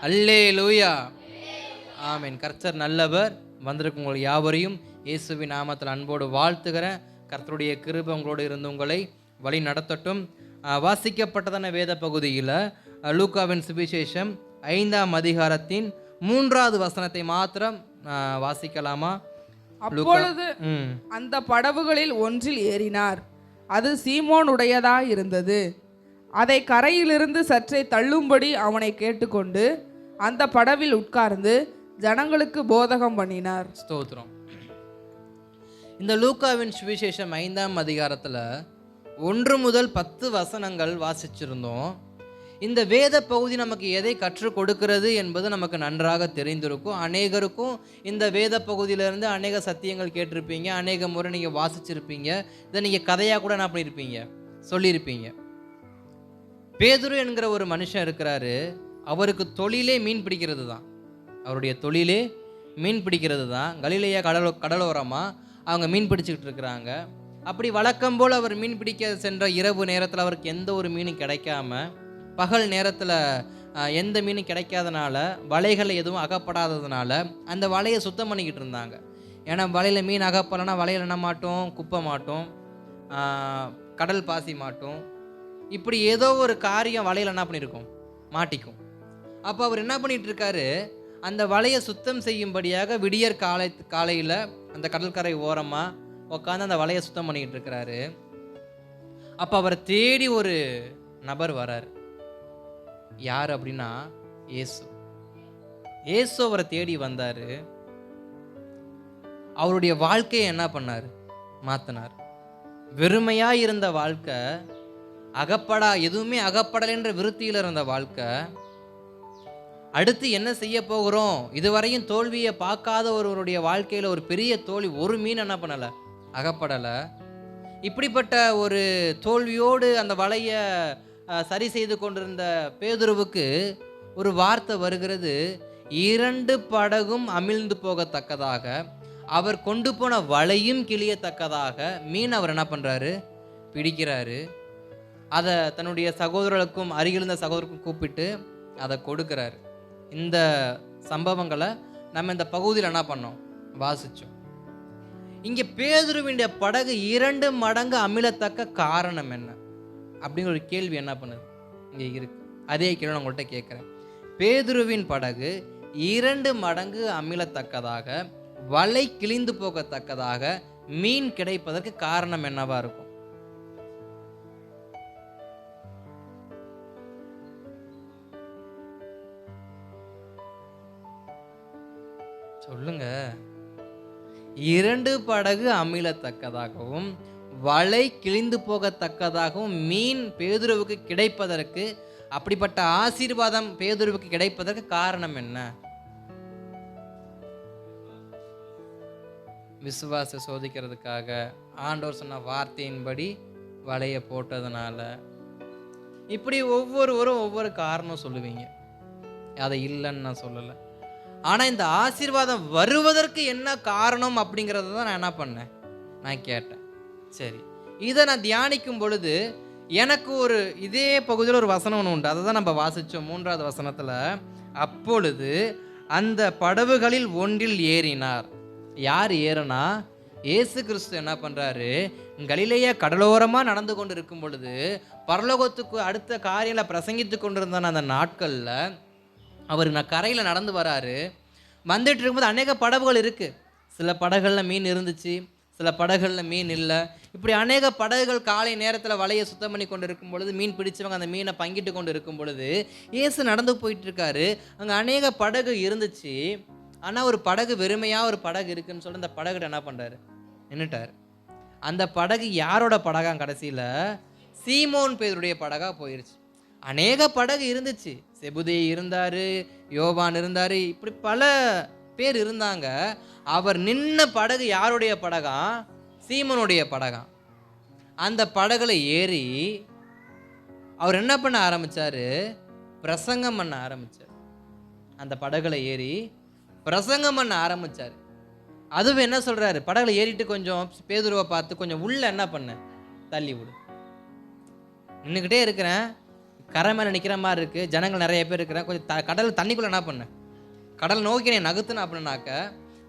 அல்லேலூயா. ஆமென். கர்த்தர் நல்லவர். வந்திருக்கும் உங்கள் யாவரையும் இயேசுவின் நாமத்தில் அன்போடு வாழ்த்துகிறேன். கர்த்தருடைய கிருபை உங்களோடு இருந்து உங்களை வழி நடத்தட்டும். வாசிக்கப்பட்டதான வேத பகுதியில் லூக்காவின் சுவிசேஷம் 5ஆம் அதிகாரத்தின் 3வது வசனத்தை மாத்திரம் வாசிக்கலாமா? அப்பொழுது அந்த படவுகளில் ஒன்றில் ஏறினார். அது சீமோன் உடையதாய் இருந்தது. அதை கரையிலிருந்து சற்றே தள்ளும்படி அவனை கேட்டுக்கொண்டு அந்த படவில் உட்கார்ந்து ஜனங்களுக்கு போதகம் பண்ணினார். ஸ்தோத்திரம். இந்த லூக்காவின் சுவிசேஷம் 5ஆம் அதிகாரத்தில் 1 முதல் 10 வசனங்கள் வாசிச்சிருந்தோம். இந்த வேத பகுதி நமக்கு எதை கற்றுக் கொடுக்கிறது என்பது நமக்கு நன்றாக தெரிந்திருக்கும். அநேகருக்கும் இந்த வேத பகுதியிலிருந்து அநேக சத்தியங்கள் கேட்டிருப்பீங்க, அநேக முறை நீங்கள் வாசிச்சிருப்பீங்க. இதை நீங்கள் கதையாக கூட என்ன பண்ணியிருப்பீங்க, சொல்லியிருப்பீங்க. பேதுரு என்கிற ஒரு மனுஷன் இருக்கிறாரு. அவருக்கு தொழிலே மீன் பிடிக்கிறது தான். அவருடைய தொழிலே மீன் பிடிக்கிறது தான். கலிலேயா கடலோரமாக அவங்க மீன் பிடிச்சிக்கிட்டு இருக்கிறாங்க. அப்படி வழக்கம் போல் அவர் மீன் பிடிக்க சென்ற இரவு நேரத்தில் அவருக்கு எந்த ஒரு மீனும் கிடைக்காம, பகல் நேரத்தில் எந்த மீனும் கிடைக்காதனால, வலைகளில் எதுவும் அகப்படாததுனால அந்த வலையை சுத்தம் பண்ணிக்கிட்டு இருந்தாங்க. ஏன்னா வலையில் மீன் அகப்படலைன்னா வலையில் என்ன மாட்டோம், குப்பை மாட்டோம், கடல் பாசி மாட்டோம், இப்படி ஏதோ ஒரு காரியம் வலையில் என்ன பண்ணியிருக்கோம், மாட்டிக்கும். அப்போ அவர் என்ன பண்ணிட்டு இருக்காரு, அந்த வலையை சுத்தம் செய்யும்படியாக விடியற் காலையில் அந்த கடற்கரை ஓரமாக உட்காந்து அந்த வலையை சுத்தம் பண்ணிக்கிட்டு இருக்கிறாரு. அப்போ அவரை தேடி ஒரு நபர் வரார். யார் அப்படின்னா இயேசு. இயேசு அவரை தேடி வந்தார். அவருடைய வாழ்க்கையை என்ன பண்ணார், மாற்றினார். வெறுமையாக இருந்த வாழ்க்கை, எதுவுமே அகப்படலைன்ற விருத்தியில் இருந்த வாழ்க்கை, அடுத்து என்ன செய்ய போகிறோம், இதுவரையும் தோல்வியை பார்க்காத ஒருவருடைய வாழ்க்கையில் ஒரு பெரிய தோல்வி, ஒரு மீன் என்ன பண்ணலை, அகப்படலை. இப்படிப்பட்ட ஒரு தோல்வியோடு அந்த வலையை சரி செய்து கொண்டிருந்த பேதுருவுக்கு ஒரு வார்த்தை வருகிறது. 2 படகும் அமிழ்ந்து போகத்தக்கதாக, அவர் கொண்டு போன வலையும் கிளியத்தக்கதாக மீன் அவர் என்ன பண்ணுறாரு, பிடிக்கிறாரு. அதை தன்னுடைய சகோதரர்களுக்கும் அருகில் இருந்த சகோதரருக்கும் கூப்பிட்டு அதை கொடுக்குறாரு. இந்த சம்பவங்களை நம்ம இந்த பகுதியில் என்ன பண்ணோம், வாசித்தோம். இங்கே பேதுருவினுடைய படகு 2 மடங்கு அமிழத்தக்க காரணம் என்ன அப்படிங்கிற ஒரு கேள்வி என்ன பண்ணுது இங்கே இருக்கு. அதே கேள்வி நான் உங்கள்கிட்ட கேட்குறேன். பேதுருவின் படகு 2 மடங்கு அமிழத்தக்கதாக, வலை கிழிந்து போகத்தக்கதாக மீன் கிடைப்பதற்கு காரணம் என்னவா இருக்கும்? சொல்லுங்க. 2 படகு அமிழத்தக்கதாகவும் வலை கிழிந்து போகத்தக்கதாகவும் மீன் பேதுருவுக்கு கிடைப்பதற்கு, அப்படிப்பட்ட ஆசீர்வாதம் பேதுருவுக்கு கிடைப்பதற்கு காரணம் என்ன? விசுவாச சோதிக்கிறதுக்காக, ஆண்டவர் சொன்ன வார்த்தையின்படி வலையை போட்டதுனால, இப்படி ஒவ்வொருவரும் ஒவ்வொரு காரணம் சொல்லுவீங்க. அதை இல்லைன்னு நான் சொல்லலை. ஆனால் இந்த ஆசீர்வாதம் வருவதற்கு என்ன காரணம் அப்படிங்கிறத தான் நான் என்ன பண்ணேன், நான் கேட்டேன். சரி, இதை நான் தியானிக்கும் பொழுது எனக்கு ஒரு இதே பகுதியில் ஒரு வசனம் ஒன்று உண்டு. அதை தான் நம்ம வாசித்தோம் 3வது வசனத்தில். அப்பொழுது அந்த படவுகளில் ஒன்றில் ஏறினார். யார் ஏறினா? இயேசு கிறிஸ்து என்ன பண்ணுறாரு, கலிலேயா கடலோரமாக நடந்து கொண்டு இருக்கும் பொழுது, பரலோகத்துக்கு அடுத்த காரியங்களை பிரசங்கித்து கொண்டிருந்தான அந்த நாட்களில் அவர் கரையில் நடந்து வராரு. வந்துட்டு இருக்கும்போது அநேக படகுகள் இருக்குது. சில படகுகளில் மீன் இருந்துச்சு, சில படகுகளில் மீன் இல்லை. இப்படி அநேக படகுகள் காலை நேரத்தில் வலையை சுத்தம் பண்ணி கொண்டு இருக்கும் பொழுது, மீன் பிடிச்சவங்க அந்த மீனை பங்கிட்டு கொண்டு இருக்கும் பொழுது இயேசு நடந்து போயிட்டு இருக்காரு. அங்கே அநேக படகு இருந்துச்சு. ஆனால் ஒரு படகு, வெறுமையாக ஒரு படகு இருக்குன்னு சொல்லி அந்த படகுகிட்ட என்ன பண்ணுறாரு, நின்றுட்டார். அந்த படகு யாரோட படகா? கடைசியில் சீமோன் பேதுருடைய படகா போயிருச்சு. அநேக படகு இருந்துச்சு. செபுதே இருந்தார், யோவான் இருந்தார், இப்படி பல பேர் இருந்தாங்க. அவர் நின்ன படகு யாருடைய படகா? சீமோனுடைய படகா. அந்த படகுல ஏறி அவர் என்ன பண்ண ஆரம்பித்தார், பிரசங்கம் பண்ண ஆரம்பித்தார். அந்த படகுல ஏறி பிரசங்கம் பண்ண ஆரம்பித்தார். அதுவும் என்ன சொல்கிறாரு, படகுல ஏறிட்டு கொஞ்சம் பேதுருவை பார்த்து கொஞ்சம் உள்ள என்ன பண்ண, தள்ளி விடு, நின்றுக்கிட்டே இருக்கிறேன், கரை மேலே நிற்கிற மாதிரி இருக்குது, ஜனங்கள் நிறைய பேர் இருக்கிறேன், கொஞ்சம் கடல் தண்ணிக்குள்ளே என்ன பண்ணேன், கடல் நோக்கி நான் நகர்த்துனேன் அப்படின்னாக்க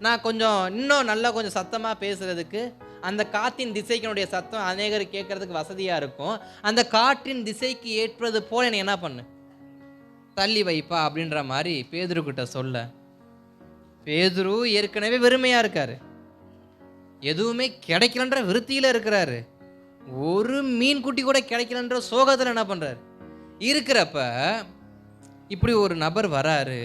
நான் கொஞ்சம் இன்னும் நல்லா கொஞ்சம் சத்தமாக பேசுகிறதுக்கு அந்த காற்றின் திசைக்கு என்னுடைய சத்தம் அநேகர் கேட்கறதுக்கு வசதியாக இருக்கும். அந்த காற்றின் திசைக்கு ஏற்பது போல் என்னை என்ன பண்ணு, தள்ளி வைப்பா அப்படின்ற மாதிரி பேதுருக்கிட்ட சொல்ல, பேதுரு ஏற்கனவே வெறுமையாக இருக்காரு, எதுவுமே கிடைக்கலன்ற விருத்தியில் இருக்கிறாரு, ஒரு மீன் குட்டி கூட கிடைக்கலன்ற சோகத்தில் என்ன பண்ணுறாரு இருக்கிறப்ப, இப்படி ஒரு நபர் வராரு,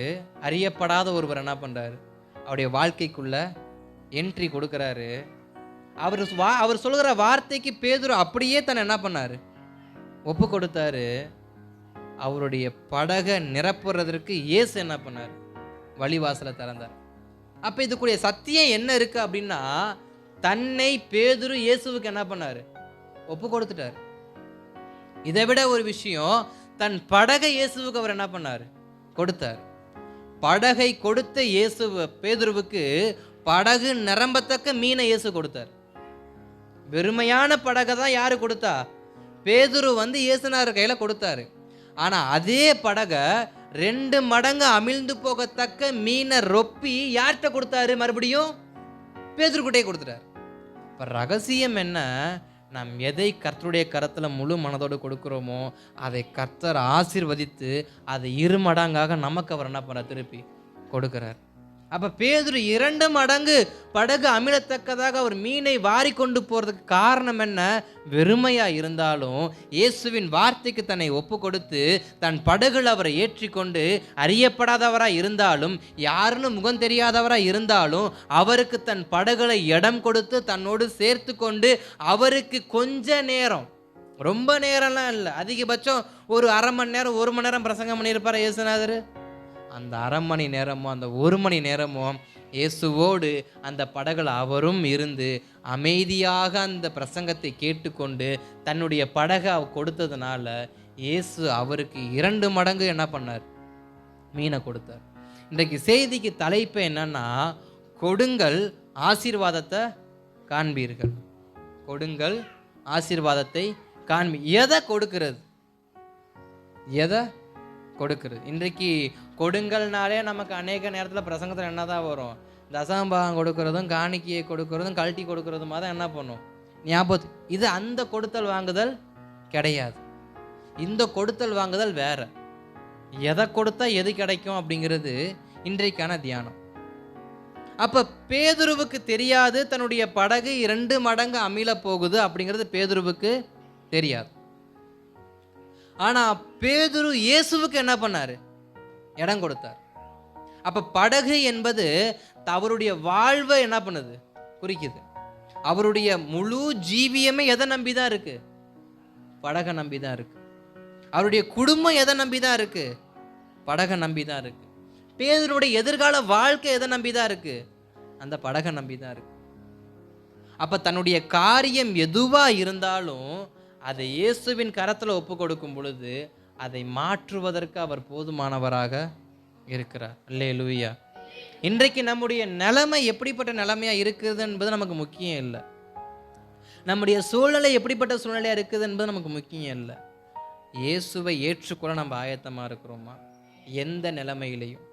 அறியப்படாத ஒருவர் என்ன பண்ணுறாரு, அவருடைய வாழ்க்கைக்குள்ள என்ட்ரி கொடுக்குறாரு. அவர் சொல்கிற வார்த்தைக்கு பேதுரு அப்படியே தன்னை என்ன பண்ணாரு, ஒப்பு கொடுத்தாரு. அவருடைய படகை நிரப்புறதற்கு இயேசு என்ன பண்ணார், வழிவாசலை திறந்தார். அப்போ இதுக்குரிய சத்தியம் என்ன இருக்கு அப்படின்னா, தன்னை பேதுரு இயேசுவுக்கு என்ன பண்ணாரு, ஒப்பு கொடுத்துட்டார். இதை விட ஒரு விஷயம், தன் படகை இயேசுவுக்கு அவர் என்ன பண்ணார், கொடுத்தார். படகை கொடுத்த இயேசு பேதுருவுக்கு படகு நிரம்பத்தக்க மீனை இயேசு கொடுத்தார். வெறுமையான படகை தான் யாரு கொடுத்தா, பேதுரு இயேசுனார் கையில கொடுத்தாரு. ஆனா அதே படகை 2 மடங்கு அமிழ்ந்து போகத்தக்க மீனை ரொப்பி யார்கிட்ட கொடுத்தாரு, மறுபடியும் பேதுருக்கிட்டே கொடுத்துட்டார். இப்ப ரகசியம் என்ன, நாம் எதை கர்த்தருடைய கரத்தில் முழு மனதோடு கொடுக்குறோமோ அதை கர்த்தர் ஆசீர்வதித்து அதை 2 மடங்காக நமக்கு அவர் என்ன பண்ண திருப்பி கொடுக்கிறார். அப்போ பேதுரு 2 மடங்கு படகு அமிழத்தக்கதாக அவர் மீனை வாரி கொண்டு போகிறதுக்கு காரணம் என்ன, வெறுமையாக இருந்தாலும் இயேசுவின் வார்த்தைக்கு தன்னை ஒப்பு கொடுத்து தன் படகுல அவரை ஏற்றி கொண்டு, அறியப்படாதவராக இருந்தாலும் யாருன்னு முகம் தெரியாதவராக இருந்தாலும் அவருக்கு தன் படகுல இடம் கொடுத்து தன்னோடு சேர்த்து கொண்டு, அவருக்கு கொஞ்ச நேரம், ரொம்ப நேரம்லாம் இல்லை, அதிகபட்சம் ஒரு அரை மணி நேரம் 1 மணி நேரம் பிரசங்கம் பண்ணியிருப்பார் இயேசுநாதர். அந்த அரை மணி நேரமோ அந்த 1 மணி நேரமோ இயேசுவோடு அந்த படகுல அவரும் இருந்து அமைதியாக அந்த பிரசங்கத்தை கேட்டுக்கொண்டு தன்னுடைய படகை கொடுத்ததுனால இயேசு அவருக்கு 2 மடங்கு என்ன பண்ணார், மீனை கொடுத்தார். இன்றைக்கு செய்திக்கு தலைப்பு என்னன்னா, கொடுங்கள் ஆசீர்வாதத்தை காண்பீர்கள். கொடுங்கள் ஆசீர்வாதத்தை காண்பி. எதை கொடுக்கிறது, எதை கொடுக்கிறது? இன்றைக்கு கொடுங்கள்னாலே நமக்கு அநேக நேரத்தில் பிரசங்கத்தில் என்ன தான் வரும், தசமபாகம் கொடுக்கறதும் காணிக்கையை கொடுக்கறதும் கழட்டி கொடுக்கறதுமா தான் என்ன பண்ணும் ஞாபகம். இது அந்த கொடுத்தல் வாங்குதல் கிடையாது. இந்த கொடுத்தல் வாங்குதல் வேற. எதை கொடுத்தா எது கிடைக்கும் அப்படிங்கிறது இன்றைக்கான தியானம். அப்ப பேதுருவுக்கு தெரியாது தன்னுடைய படகு 2 மடங்கு அமில போகுது அப்படிங்கிறது பேதுருவுக்கு தெரியாது. ஆனா பேதுரு இயேசுவுக்கு என்ன பண்ணாரு, இடம் கொடுத்தார். அப்ப படகு என்பது அவருடைய வாழ்வை என்ன பண்ணுது, குறிக்குது. அவருடைய முழு ஜீவியமே எதை நம்பிதான் இருக்கு, படகை நம்பிதான் இருக்கு. அவருடைய குடும்பம் எதை நம்பிதான் இருக்கு, படகை நம்பிதான் இருக்கு. பேதுருடைய எதிர்கால வாழ்க்கை எதை நம்பிதான் இருக்கு, அந்த படகை நம்பிதான் இருக்கு. அப்ப தன்னுடைய காரியம் எதுவா இருந்தாலும் அதை இயேசுவின் கரத்தில் ஒப்பு கொடுக்கும் பொழுது அதை மாற்றுவதற்கு அவர் போதுமானவராக இருக்கிறார். அல்லேலூயா. இன்றைக்கு நம்முடைய நிலைமை எப்படிப்பட்ட நிலைமையா இருக்குது என்பது நமக்கு முக்கியம் இல்லை. நம்முடைய சூழ்நிலை எப்படிப்பட்ட சூழ்நிலையா இருக்குது என்பது நமக்கு முக்கியம் இல்லை. இயேசுவை ஏற்றுக்கொள்ள நம்ம ஆயத்தமா இருக்கிறோமா எந்த நிலைமையிலையும்?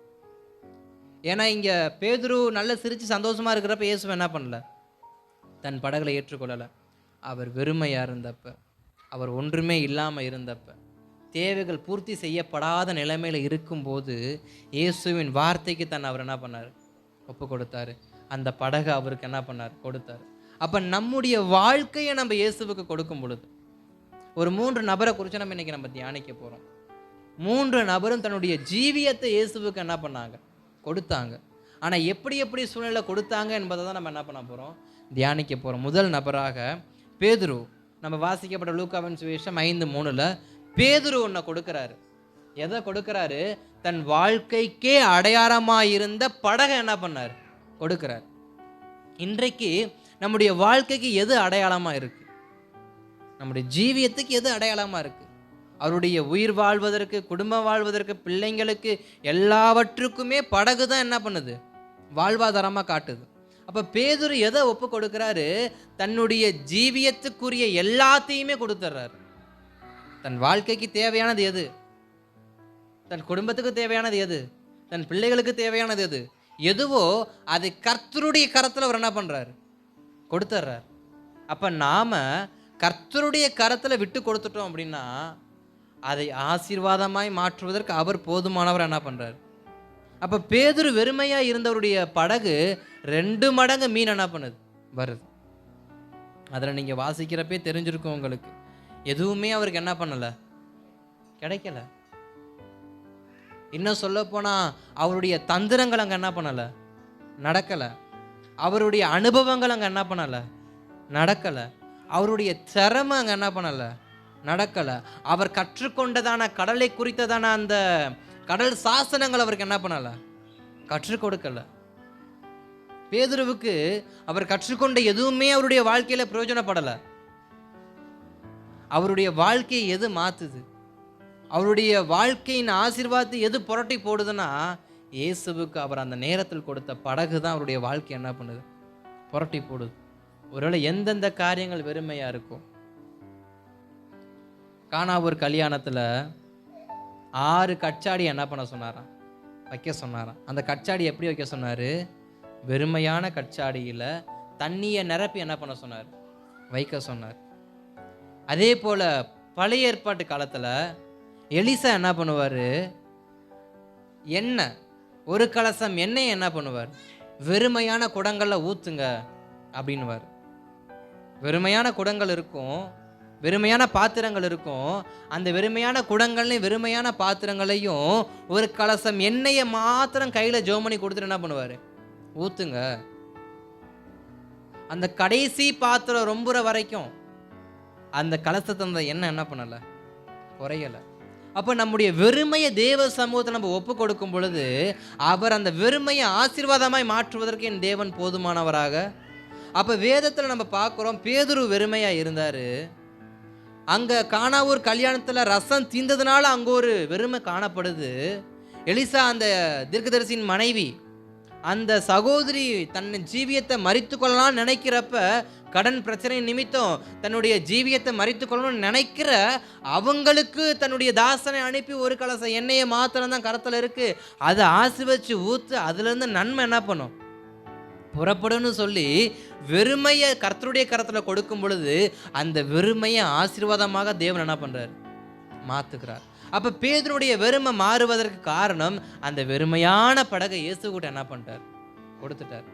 ஏன்னா இங்க பேதுரு நல்ல சிரிச்சு சந்தோஷமா இருக்கிறப்ப இயேசுவை என்ன பண்ணல, தன் படகுல ஏற்றுக்கொள்ளலை. அவர் வெறுமையா இருந்தப்ப, அவர் ஒன்றுமே இல்லாமல் இருந்தப்ப, தேவைகள் பூர்த்தி செய்யப்படாத நிலைமையில் இருக்கும்போது இயேசுவின் வார்த்தைக்கு தன் அவர் என்ன பண்ணார், ஒப்பு கொடுத்தாரு. அந்த படகை அவருக்கு என்ன பண்ணார், கொடுத்தாரு. அப்போ நம்முடைய வாழ்க்கையை நம்ம இயேசுவுக்கு கொடுக்கும் பொழுது, ஒரு 3 நபரை குறித்து நம்ம இன்னைக்கு நம்ம தியானிக்க போகிறோம். 3 நபரும் தன்னுடைய ஜீவியத்தை இயேசுவுக்கு என்ன பண்ணாங்க, கொடுத்தாங்க. ஆனால் எப்படி எப்படி சூழ்நிலை கொடுத்தாங்க என்பதை தான் நம்ம என்ன பண்ண போகிறோம், தியானிக்க போகிறோம். முதல் நபராக பேதுரு. நம்ம வாசிக்கப்பட்ட லூக்காவின் சுவிசேஷம் 5:3 பேதுரு ஒன்றை கொடுக்கிறாரு. எதை கொடுக்கிறாரு, தன் வாழ்க்கைக்கே அடையாளமாக இருந்த படகை என்ன பண்ணார், கொடுக்கிறார். இன்றைக்கு நம்முடைய வாழ்க்கைக்கு எது அடையாளமாக இருக்கு, நம்முடைய ஜீவியத்துக்கு எது அடையாளமாக இருக்கு? அவருடைய உயிர் வாழ்வதற்கு, குடும்பம் வாழ்வதற்கு, பிள்ளைங்களுக்கு எல்லாவற்றுக்குமே படகு தான் என்ன பண்ணுது, வாழ்வாதாரமாக காட்டுது. அப்போ பேதுரு எதை ஒப்பு கொடுக்கிறாரு, தன்னுடைய ஜீவியத்துக்குரிய எல்லாத்தையுமே கொடுத்துட்றாரு. தன் வாழ்க்கைக்கு தேவையானது எது, தன் குடும்பத்துக்கு தேவையானது எது, தன் பிள்ளைகளுக்கு தேவையானது எது, எதுவோ அது கர்த்தருடைய கரத்தில் அவர் என்ன பண்ணுறாரு, கொடுத்துட்றார். அப்போ நாம் கர்த்தருடைய கரத்தில் விட்டு கொடுத்துட்டோம் அப்படின்னா அதை ஆசீர்வாதமாய் மாற்றுவதற்கு அவர் போதுமானவர் என்ன பண்ணுறார். அப்போ பேதுரு வெறுமையாக இருந்தவருடைய படகு 2 மடங்கு மீன் என்ன பண்ணுது, வருது. அதில் நீங்கள் வாசிக்கிறப்பே தெரிஞ்சிருக்கும் உங்களுக்கு, எதுவுமே அவருக்கு என்ன பண்ணலை, கிடைக்கல. இன்னும் சொல்ல போனால் அவருடைய தந்திரங்கள் அங்கே என்ன பண்ணலை, நடக்கலை. அவருடைய அனுபவங்கள் அங்கே என்ன பண்ணலை, நடக்கலை. அவருடைய திறமை அங்கே என்ன பண்ணலை, நடக்கலை. அவர் கற்றுக்கொண்டதான கடலை குறித்ததான அந்த கடல் சாசனங்கள் அவருக்கு என்ன பண்ணலை, கற்றுக் கொடுக்கலை. பேதுருவுக்கு அவர் கற்றுக்கொண்ட எதுவுமே அவருடைய வாழ்க்கையில் பிரயோஜனப்படலை. அவருடைய வாழ்க்கையை எது மாற்றுது, அவருடைய வாழ்க்கையின் ஆசீர்வாதத்தை எது புரட்டி போடுதுன்னா, இயேசுவுக்கு அவர் அந்த நேரத்தில் கொடுத்த படகு தான் அவருடைய வாழ்க்கை என்ன பண்ணுது, புரட்டி போடுது. ஒருவேளை எந்தெந்த காரியங்கள் வெறுமையாக இருக்கும். கானாவூர் கல்யாணத்தில் 6 கச்சாடி என்ன பண்ண சொன்னாராம், வைக்க சொன்னாராம். அந்த கச்சாடி எப்படி வைக்க சொன்னார், வெறுமையான கச்சாடியில் தண்ணியை நிரப்பி என்ன பண்ண சொன்னார், வைக்க சொன்னார். அதே போல் பழைய ஏற்பாட்டு காலத்தில் எலிசா என்ன பண்ணுவார், எண்ணெய், ஒரு கலசம் எண்ணெயை என்ன பண்ணுவார், வெறுமையான குடங்களில் ஊற்றுங்க அப்படின்னுவார். வெறுமையான குடங்கள் இருக்கும், வெறுமையான பாத்திரங்கள் இருக்கும். அந்த வெறுமையான குடங்கள்லையும் வெறுமையான பாத்திரங்களையும் ஒரு கலசம் எண்ணெயை மாத்திரம் கையில் ஜோமணி கொடுத்துட்டு என்ன பண்ணுவார், ஊற்றுங்க. அந்த கடைசி பாத்திரம் ரொம்புற வரைக்கும் அந்த கலசத்தை அந்த எண்ணெய் என்ன பண்ணலை, குறையலை. அப்போ நம்முடைய வெறுமையை தேவ சமூகத்தை நம்ம ஒப்பு கொடுக்கும் பொழுது அவர் அந்த வெறுமையை ஆசீர்வாதமாய் மாற்றுவதற்கு என் தேவன் போதுமானவராக. அப்போ வேதத்தில் நம்ம பார்க்குறோம், பேதுரு வெறுமையாக இருந்தார். அங்கே கானாவூர் கல்யாணத்தில் ரசம் தீர்ந்ததுனால அங்கே ஒரு வெறுமை காணப்படுது. எலிசா அந்த தீர்க்கதரிசியின் மனைவி, அந்த சகோதரி தன் ஜீவியத்தை மறித்து கொள்ளலாம்னு நினைக்கிறப்ப, கடன் பிரச்சனை நிமித்தம் தன்னுடைய ஜீவியத்தை மறித்து கொள்ளணும்னு நினைக்கிற அவங்களுக்கு தன்னுடைய தாசனை அனுப்பி ஒரு கலசம் எண்ணெயை மாத்திரம் தான் கரத்தில் இருக்குது, அதை ஆசீர்வதிச்சு ஊற்று, அதுலேருந்து நன்மை என்ன பண்ணும், புறப்படுன்னு சொல்லி வெறுமையை கர்த்தருடைய கரத்தில் கொடுக்கும் பொழுது அந்த வெறுமையை ஆசீர்வாதமாக தேவன் என்ன பண்ணுறார், மாற்றுக்கிறார். அப்போ பேதுருடைய வெறுமை மாறுவதற்கு காரணம் அந்த வெறுமையான படகை இயேசு கூட என்ன பண்ணிட்டார், கொடுத்துட்டார்.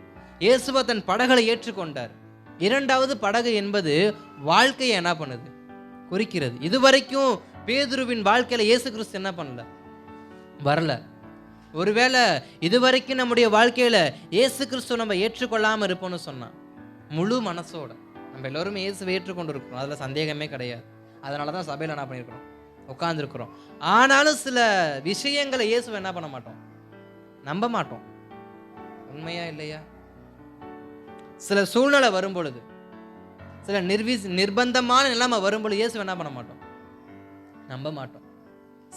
இயேசுவை தன் படகளை ஏற்றுக்கொண்டார். 2வது படகு என்பது வாழ்க்கையை என்ன பண்ணுது, குறிக்கிறது. இதுவரைக்கும் பேதுருவின் வாழ்க்கையில் இயேசு கிறிஸ்து என்ன பண்ணல, வரல. ஒருவேளை இதுவரைக்கும் நம்முடைய வாழ்க்கையில் இயேசு கிறிஸ்துவ நம்ம ஏற்றுக்கொள்ளாமல் இருப்போம்னு சொன்னான், முழு மனசோட நம்ம எல்லோருமே இயேசுவை ஏற்றுக்கொண்டு இருக்கிறோம், அதில் சந்தேகமே கிடையாது. அதனால தான் சபையில் என்ன பண்ணியிருக்கிறோம், உட்காந்துருக்குறோம். ஆனாலும் சில விஷயங்களை இயேசுவை என்ன பண்ண மாட்டோம், நம்ப மாட்டோம். உண்மையா இல்லையா? சில சூழ்நிலை வரும் பொழுது, சில நிர்பந்தமான நிலைமை வரும்பொழுது இயேசுவை என்ன பண்ண மாட்டோம், நம்ப மாட்டோம்.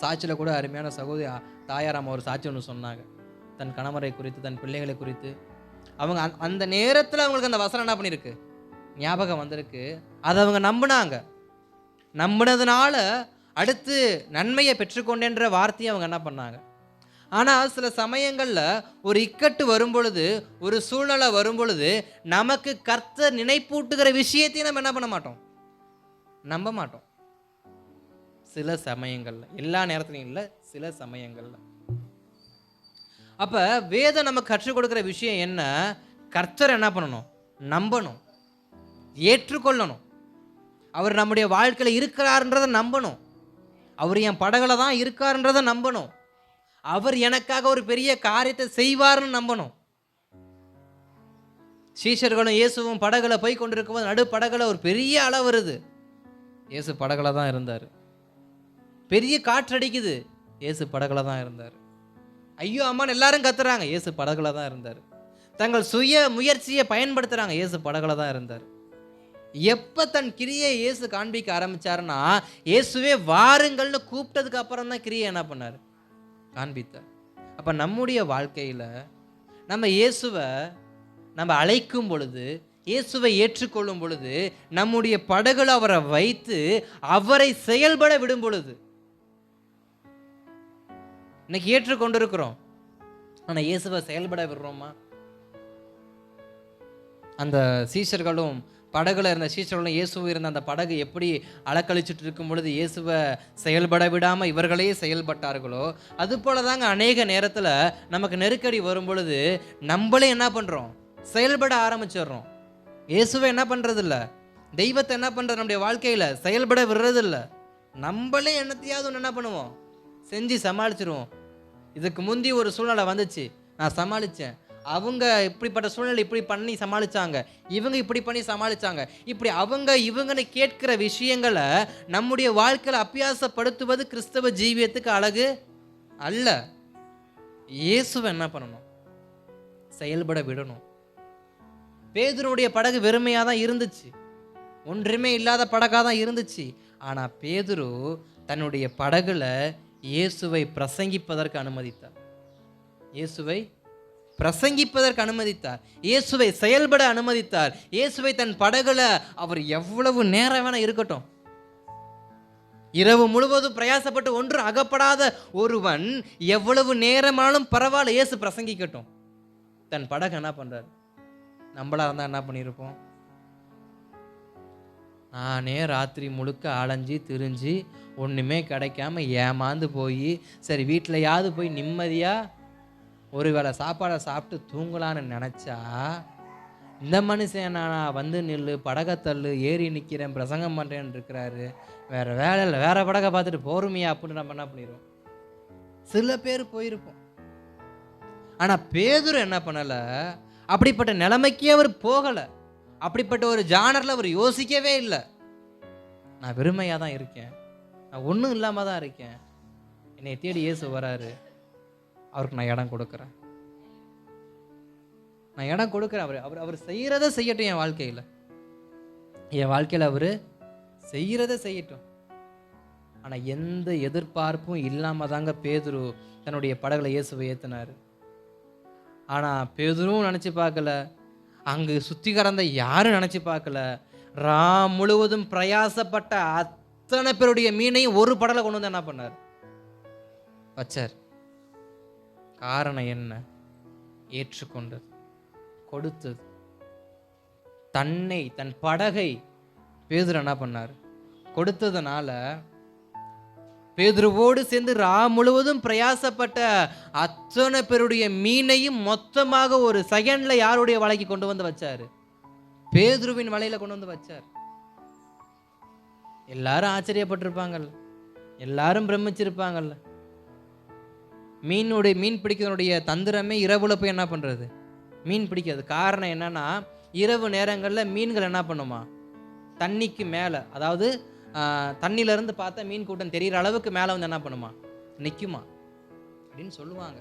சாட்சியில் கூட அருமையான சகோதரி தாயாராம் ஒரு சாட்சி ஒன்று சொன்னாங்க, தன் கணவரை குறித்து, தன் பிள்ளைகளை குறித்து. அவங்க அந்த நேரத்தில் அவங்களுக்கு அந்த வசனம் என்ன பண்ணியிருக்கு, ஞாபகம் வந்திருக்கு. அதை அவங்க நம்பினாங்க. நம்பினதுனால அடுத்து நன்மையை பெற்றுக்கொண்டேன்ற வார்த்தையை அவங்க என்ன பண்ணாங்க. ஆனால் சில சமயங்களில் ஒரு இக்கட்டு வரும் பொழுது, ஒரு சூழ்நிலை வரும் பொழுது நமக்கு கர்த்தர் நினைப்பூட்டுகிற விஷயத்தையும் நம்ம என்ன பண்ண மாட்டோம், நம்ப மாட்டோம். சில சமயங்களில், எல்லா நேரத்துலையும் இல்லை, சில சமயங்களில். அப்போ வேதம் நமக்கு கற்றுக் கொடுக்குற விஷயம் என்ன, கர்த்தர் என்ன பண்ணணும், நம்பணும், ஏற்றுக்கொள்ளணும். அவர் நம்முடைய வாழ்க்கையில் இருக்கிறார்ன்றதை நம்பணும். அவர் என் படகுல தான் இருக்காருன்றதை நம்பணும். அவர் எனக்காக ஒரு பெரிய காரியத்தை செய்வார்னு நம்பணும். சீஷர்களும் இயேசுவும் படகுல போய் கொண்டிருக்கும் போது நடு படகுல ஒரு பெரிய அலை வருது. இயேசு படகுல தான் இருந்தார். பெரிய காற்றடிக்குது, இயேசு படகுல தான் இருந்தார். ஐயோ அம்மான்னு எல்லாரும் கத்துறாங்க, இயேசு படகுல தான் இருந்தார். தங்கள் சுய முயற்சியை பயன்படுத்துறாங்க, இயேசு படகுல தான் இருந்தார். எப்போ தன் கிரியை இயேசு காண்பிக்க ஆரம்பிச்சாருன்னா, இயேசுவே வாருங்கள்னு கூப்பிட்டதுக்கு அப்புறம் தான் கிரியை என்ன பண்ணார், காண்பித்தார். அப்போ நம்முடைய வாழ்க்கையில் நம்ம இயேசுவை நம்ம அழைக்கும் பொழுது இயேசுவை ஏற்றுக்கொள்ளும் பொழுது, நம்முடைய படகுல அவரை வைத்து அவரை செயல்பட விடும் பொழுது, இன்னைக்கு ஏற்றுக்கொண்டிருக்கிறோம், ஆனா இயேசுவை செயல்பட விடுறோமா? அந்த சீஷர்களும் படகுல இருந்த சீஷர்களும் இயேசு இருந்த அந்த படகு எப்படி அலக்கழிச்சுட்டு இருக்கும் பொழுது இயேசுவை செயல்பட விடாம இவர்களே செயல்பட்டார்களோ, அது போல தாங்க அநேக நேரத்துல நமக்கு நெருக்கடி வரும் பொழுது நம்மளே என்ன பண்றோம்? செயல்பட ஆரம்பிச்சிடுறோம். இயேசுவை என்ன பண்றது இல்ல, தெய்வத்தை என்ன பண்றது நம்முடைய வாழ்க்கையில செயல்பட விடுறது இல்ல. நம்மளே என்னத்தையாவது ஒன்று என்ன பண்ணுவோம்? செஞ்சு சமாளிச்சிருவோம். இதுக்கு முந்தி ஒரு சூழ்நிலை வந்துச்சு, நான் சமாளித்தேன். அவங்க இப்படிப்பட்ட சூழ்நிலை இப்படி பண்ணி சமாளித்தாங்க, இவங்க இப்படி பண்ணி சமாளித்தாங்க. இப்படி அவங்க இவங்கன்னு கேட்கிற விஷயங்களை நம்முடைய வாழ்க்கையில் அபியாசப்படுத்துவது கிறிஸ்தவ ஜீவியத்துக்கு அழகு அல்ல. இயேசுவை என்ன பண்ணணும்? செயல்பட விடணும். பேதுருடைய படகு வெறுமையாக தான் இருந்துச்சு, ஒன்றுமே இல்லாத படகாக தான் இருந்துச்சு. ஆனால் பேதுரு தன்னுடைய படகுல இயேசுவை பிரசங்கிப்பதற்கு அனுமதித்தார். இயேசுவை பிரசங்கிப்பதற்கு அனுமதித்தார். இயேசுவை செயல்பட அனுமதித்தார். இயேசுவை தன் படகுல அவர் எவ்வளவு நேரம் வேணா இருக்கட்டும், இரவு முழுவதும் பிரயாசப்பட்டு ஒன்று அகப்படாத ஒருவன் எவ்வளவு நேரமானாலும் பரவாயில்ல, இயேசு பிரசங்கிக்கட்டும். தன் படகு என்ன பண்றார்? நம்மளா இருந்தா என்ன பண்ணியிருப்போம்? நானே ராத்திரி முழுக்க அலைஞ்சி திரிஞ்சு ஒன்றுமே கிடைக்காம ஏமாந்து போய், சரி வீட்டிலையாவது போய் நிம்மதியாக ஒரு வேளை சாப்பாடை சாப்பிட்டு தூங்கலான்னு நினச்சா, இந்த மனுஷன் நான் வந்து நில்லு, படகத்தள்ளு, ஏறி நிற்கிறேன், பிரசங்கம் பண்ணுறேன்னு இருக்கிறாரு, வேறு வேலை இல்லை, வேறு படகை பார்த்துட்டு போருமையா அப்படின்னு நம்ம என்ன பண்ணிடுவோம்? சில பேர் போயிருப்போம். ஆனால் பேதுரு என்ன பண்ணலை? அப்படிப்பட்ட நிலைமைக்கே அவர் போகலை. அப்படிப்பட்ட ஒரு ஜானரில் அவர் யோசிக்கவே இல்லை. நான் வெறுமையாக தான் இருக்கேன், நான் ஒன்றும் இல்லாமல் தான் இருக்கேன், என்னை தேடி இயேசு வராரு, அவருக்கு நான் இடம் கொடுக்குறேன், நான் இடம் கொடுக்குறேன். அவர் செய்கிறத செய்யட்டும், என் வாழ்க்கையில் அவர் செய்கிறத செய்யட்டும். ஆனால் எந்த எதிர்பார்ப்பும் இல்லாமல் தாங்க பேதுரு தன்னுடைய படகுல இயேசுவை ஏற்றினார். ஆனால் பேதுருவும் நினச்சி பார்க்கல, அங்கு சுற்றி கடந்த யாரும் நினச்சி பார்க்கல. முழுவதும் பிரயாசப்பட்ட அத்தனை பேருடைய மீனையும் ஒரு படலை கொண்டு வந்து என்ன பண்ணார்? வச்சார். காரணம் என்ன? ஏற்றுக்கொண்டது, கொடுத்தது. தன் படகை பேதுரு என்ன பண்ணார்? கொடுத்ததுனால பேதுருவோடு சேர்ந்து முழுவதும் பிரயாசப்பட்ட அத்தனை பேருடைய மீனையும் மொத்தமாக ஒரு செகண்ட்ல யாருடைய வலைக்கு கொண்டு வந்து வச்சாரு? பேதுருவின் வலையில கொண்டு வந்து வச்சார். எல்லாரும் ஆச்சரியப்பட்டிருப்பாங்கல்ல, எல்லாரும் பிரமிச்சிருப்பாங்கல்ல. மீன் பிடிக்கிறதுடைய தந்திரமே இரவுல போய் என்ன பண்றது? மீன் பிடிக்கிறது. காரணம் என்னன்னா, இரவு நேரங்களில் மீன்கள் என்ன பண்ணுமா? தண்ணிக்கு மேலே, அதாவது தண்ணியிலேருந்து பார்த்தா மீன் கூட்டம் தெரிகிற அளவுக்கு மேலே வந்து என்ன பண்ணுமா? நிற்குமா அப்படின்னு சொல்லுவாங்க.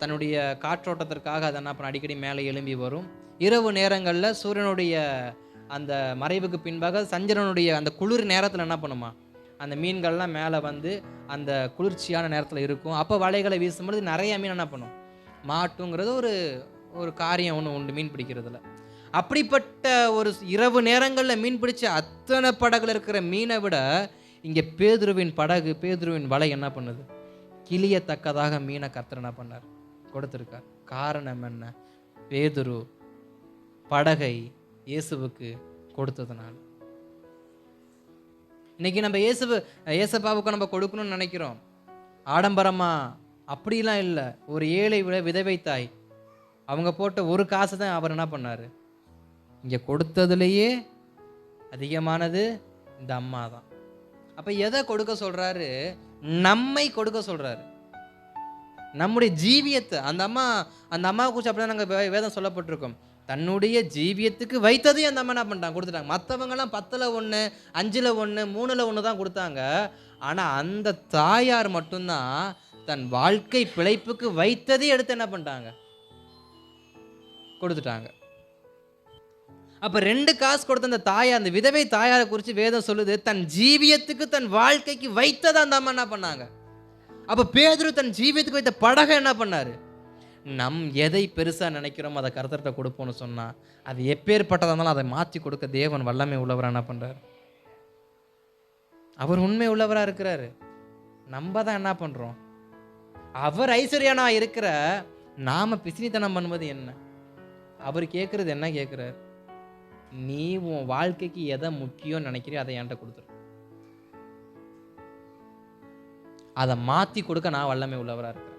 தன்னுடைய காற்றோட்டத்திற்காக அதை என்ன பண்ண அடிக்கடி மேலே எழும்பி வரும். இரவு நேரங்களில் சூரியனுடைய அந்த மறைவுக்கு பின்பாக சந்திரனுடைய அந்த குளிர் நேரத்தில் என்ன பண்ணுமா? அந்த மீன்கள்லாம் மேலே வந்து அந்த குளிர்ச்சியான நேரத்தில் இருக்கும். அப்போ வலைகளை வீசும்பொழுது நிறைய மீன் என்ன பண்ணும்? மாட்டுங்கிறது ஒரு காரியம் ஒன்று உண்டு மீன் பிடிக்கிறதுல. அப்படிப்பட்ட ஒரு இரவு நேரங்களில் மீன் பிடிச்ச அத்தனை படகுல இருக்கிற மீனை விட இங்கே பேதுருவின் படகு, பேதுருவின் வலை என்ன பண்ணுது? கிளியத்தக்கதாக மீனை கர்த்தர் என்ன பண்ணார்? கொடுத்துருக்கார். காரணம் என்ன? பேதுரு படகை இயேசுவுக்கு கொடுத்ததுனால. இன்னைக்கு நம்ம ஏசப்பாவுக்கு நம்ம கொடுக்கணும்னு நினைக்கிறோம், ஆடம்பரமா அப்படிலாம் இல்லை. ஒரு ஏழை விதவை தாய், அவங்க போட்ட ஒரு காசு தான் அவர் என்ன பண்ணார்? இங்கே கொடுத்ததுலேயே அதிகமானது இந்த அம்மா தான். அப்போ எதை கொடுக்க சொல்கிறாரு? நம்மை கொடுக்க சொல்கிறாரு, நம்முடைய ஜீவியத்தை. அந்த அம்மாவை குறித்து அப்படி தான் நாங்கள் வேதம் சொல்லப்பட்டிருக்கோம். தன்னுடைய ஜீவியத்துக்கு வைத்ததையும் அந்த அம்மா என்ன பண்ணிட்டாங்க? கொடுத்துட்டாங்க. மற்றவங்கெல்லாம் 10ல் 1, 5ல் 1, 3ல் 1 தான் கொடுத்தாங்க. ஆனால் அந்த தாயார் மட்டும்தான் தன் வாழ்க்கை பிழைப்புக்கு வைத்ததை எடுத்து என்ன பண்ணிட்டாங்க? கொடுத்துட்டாங்க. அப்போ 2 காசு கொடுத்த அந்த தாயார், அந்த விதவை தாயாரை குறித்து வேதம் சொல்லுது, தன் ஜீவியத்துக்கு தன் வாழ்க்கைக்கு வைத்ததை அந்த அம்மா என்ன பண்ணாங்க? அப்போ பேதுரு தன் ஜீவியத்துக்கு வைத்த படகை என்ன பண்ணாரு? எதை பெருசாக நினைக்கிறோமோ அதை கர்த்தர்கிட்ட கொடுப்போம்னு சொன்னால், அது எப்பேற்பட்டதாக இருந்தாலும் அதை மாற்றி கொடுக்க தேவன் வல்லமை உள்ளவராக என்ன பண்ணுறாரு? அவர் உண்மை உள்ளவராக இருக்கிறாரு. நம்ம தான் என்ன பண்ணுறோம்? அவர் ஐஸ்வர்யானா இருக்கிற நாம பிசினித்தனம் பண்ணுவது என்ன? அவர் கேட்குறது என்ன கேட்குறாரு? நீ உன் வாழ்க்கைக்கு எதை முக்கியம் நினைக்கிறியோ அதை என்கிட்ட கொடுத்துரு. அதை மாற்றி கொடுக்க நான் வல்லமை உள்ளவராக இருக்கிறேன்.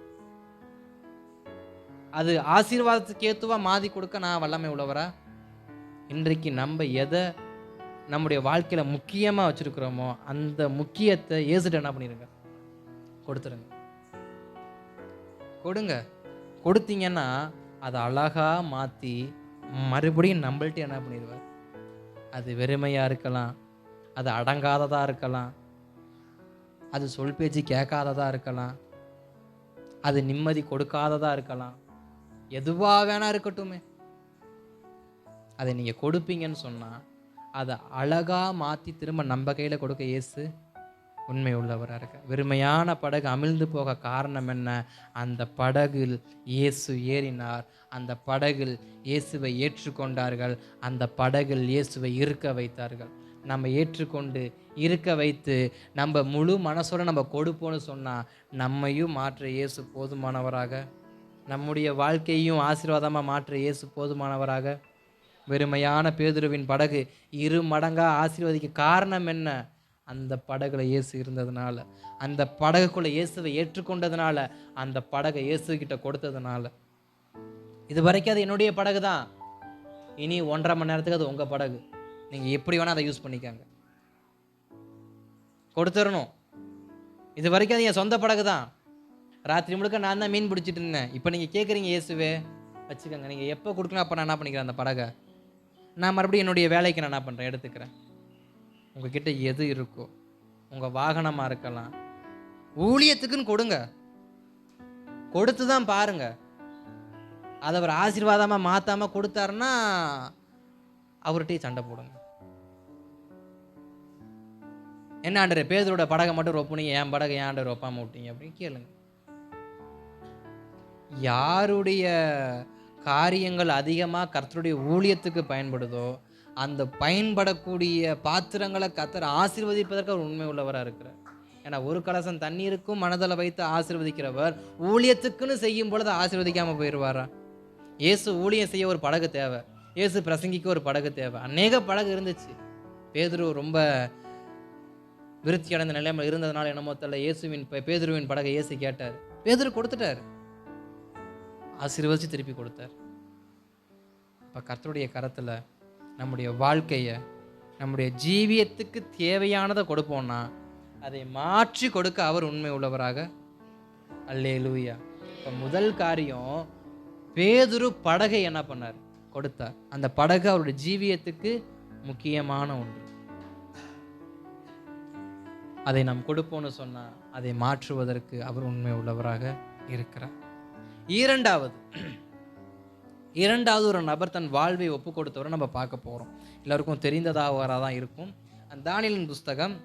அது ஆசீர்வாதத்துக்கு ஏத்துவா மாற்றி கொடுக்க நான் வல்லமை உள்ளவரா? இன்றைக்கு நம்ம எதை நம்முடைய வாழ்க்கையில் முக்கியமாக வச்சுருக்கிறோமோ அந்த முக்கியத்தை இயேசுட்ட என்ன பண்ணிடுங்க? கொடுத்துருங்க. கொடுங்க. கொடுத்தீங்கன்னா அதை அழகாக மாற்றி மறுபடியும் நம்மள்ட்ட என்ன பண்ணிடுவார்? அது வெறுமையாக இருக்கலாம், அது அடங்காததாக இருக்கலாம், அது சொல் பேச்சு கேட்காததாக இருக்கலாம், அது நிம்மதி கொடுக்காததாக இருக்கலாம், எதுவாக வேணா இருக்கட்டுமே, அதை நீங்கள் கொடுப்பீங்கன்னு சொன்னால் அதை அழகாக மாற்றி திரும்ப நம்ம கையில் கொடுக்க இயேசு உண்மை உள்ளவராக இருக்க. வெறுமையான படகு அமிழ்ந்து போக காரணம் என்ன? அந்த படகில் இயேசு ஏறினார், அந்த படகில் இயேசுவை ஏற்றுக்கொண்டார்கள், அந்த படகில் இயேசுவை இருக்க வைத்தார்கள். நம்ம ஏற்றுக்கொண்டு இருக்க வைத்து நம்ம முழு மனசோடு நம்ம கொடுப்போன்னு சொன்னால் நம்மையும் மாற்ற இயேசு போதுமானவராக, நம்முடைய வாழ்க்கையும் ஆசீர்வாதமாக மாற்ற இயேசு போதுமானவராக. வெறுமையான பேதுருவின் படகு 2 மடங்காக ஆசீர்வதிக்க காரணம் என்ன? அந்த படகுல இயேசு இருந்ததுனால, அந்த படகுக்குள்ள இயேசுவை ஏற்றுக்கொண்டதுனால, அந்த படகை இயேசு கிட்ட கொடுத்ததுனால. இது வரைக்கும் அது என்னுடைய படகு தான், இனி 1.5 மணி நேரத்துக்கு அது உங்கள் படகு, நீங்கள் எப்படி வேணால் அதை யூஸ் பண்ணிக்காங்க, கொடுத்துடணும். இது வரைக்கும் அது என் சொந்த படகு தான், ராத்திரி முழுக்க நான் தான் மீன் பிடிச்சிட்டு இருந்தேன், இப்போ நீங்கள் கேட்குறீங்க இயேசுவே வச்சுக்கோங்க, நீங்கள் எப்போ கொடுக்கணும் அப்போ நான் என்ன பண்ணிக்கிறேன்? அந்த படகை நான் மறுபடியும் என்னுடைய வேலைக்கு நான் என்ன பண்ணுறேன்? எடுத்துக்கிறேன். உங்ககிட்ட எது இருக்கோ, உங்கள் வாகனமாக இருக்கலாம், ஊழியத்துக்குன்னு கொடுங்க, கொடுத்து தான் பாருங்க. அதை அவர் ஆசீர்வாதமாக மாற்றாமல் கொடுத்தாருன்னா அவர்கிட்டயே சண்டை போடுங்க. என்ன ஆண்டரே பேதுரோட படகை மட்டும் ரொப்புனீங்க, என் படகை ஏன் ஆண்டர் ரொப்பாம விட்டீங்க அப்படின்னு கேளுங்க. யாருடைய காரியங்கள் அதிகமாக கர்த்தருடைய ஊழியத்துக்கு பயன்படுதோ அந்த பயன்படக்கூடிய பாத்திரங்களை கர்த்தர் ஆசீர்வதிப்பதற்கு அவர் உண்மை உள்ளவராக இருக்கிறார். ஏன்னா ஒரு கலசம் தண்ணீருக்கும் மனதில் வைத்து ஆசீர்வதிக்கிறவர் ஊழியத்துக்குன்னு செய்யும் பொழுது ஆசீர்வதிக்காமல் போயிடுவாரா? இயேசு ஊழியம் செய்ய ஒரு படகு தேவை, இயேசு பிரசங்கிக்க ஒரு படகு தேவை. அநேக படகு இருந்துச்சு. பேதுரு ரொம்ப விருத்தி அடைந்த நிலைமையில் இருந்ததுனால என்னமோ தெரியல, பேதுருவின் படகை இயேசு கேட்டார், பேதுரு கொடுத்துட்டார், ஆசீர்வதிச்சு திருப்பி கொடுத்தார். இப்போ கர்த்தருடைய கரத்தில் நம்முடைய வாழ்க்கையை, நம்முடைய ஜீவியத்துக்கு தேவையானதை கொடுப்போம்னா அதை மாற்றி கொடுக்க அவர் உண்மை உள்ளவராக. அல்லேலூயா. இப்போ முதல் காரியம், பேதுரு படகை என்ன பண்ணார்? கொடுத்தார். அந்த படகு அவருடைய ஜீவியத்துக்கு முக்கியமான ஒன்று. அதை நாம் கொடுப்போம்னு சொன்னால் அதை மாற்றுவதற்கு அவர் உண்மை உள்ளவராக இருக்கிறார். இரண்டாவது ஒரு நபர் தன் வாழ்வை ஒப்பு கொடுத்தவரை நம்ம பார்க்க போகிறோம். எல்லாருக்கும் தெரிந்ததாக தான் இருக்கும். அந்த தானியேலின் புஸ்தகம்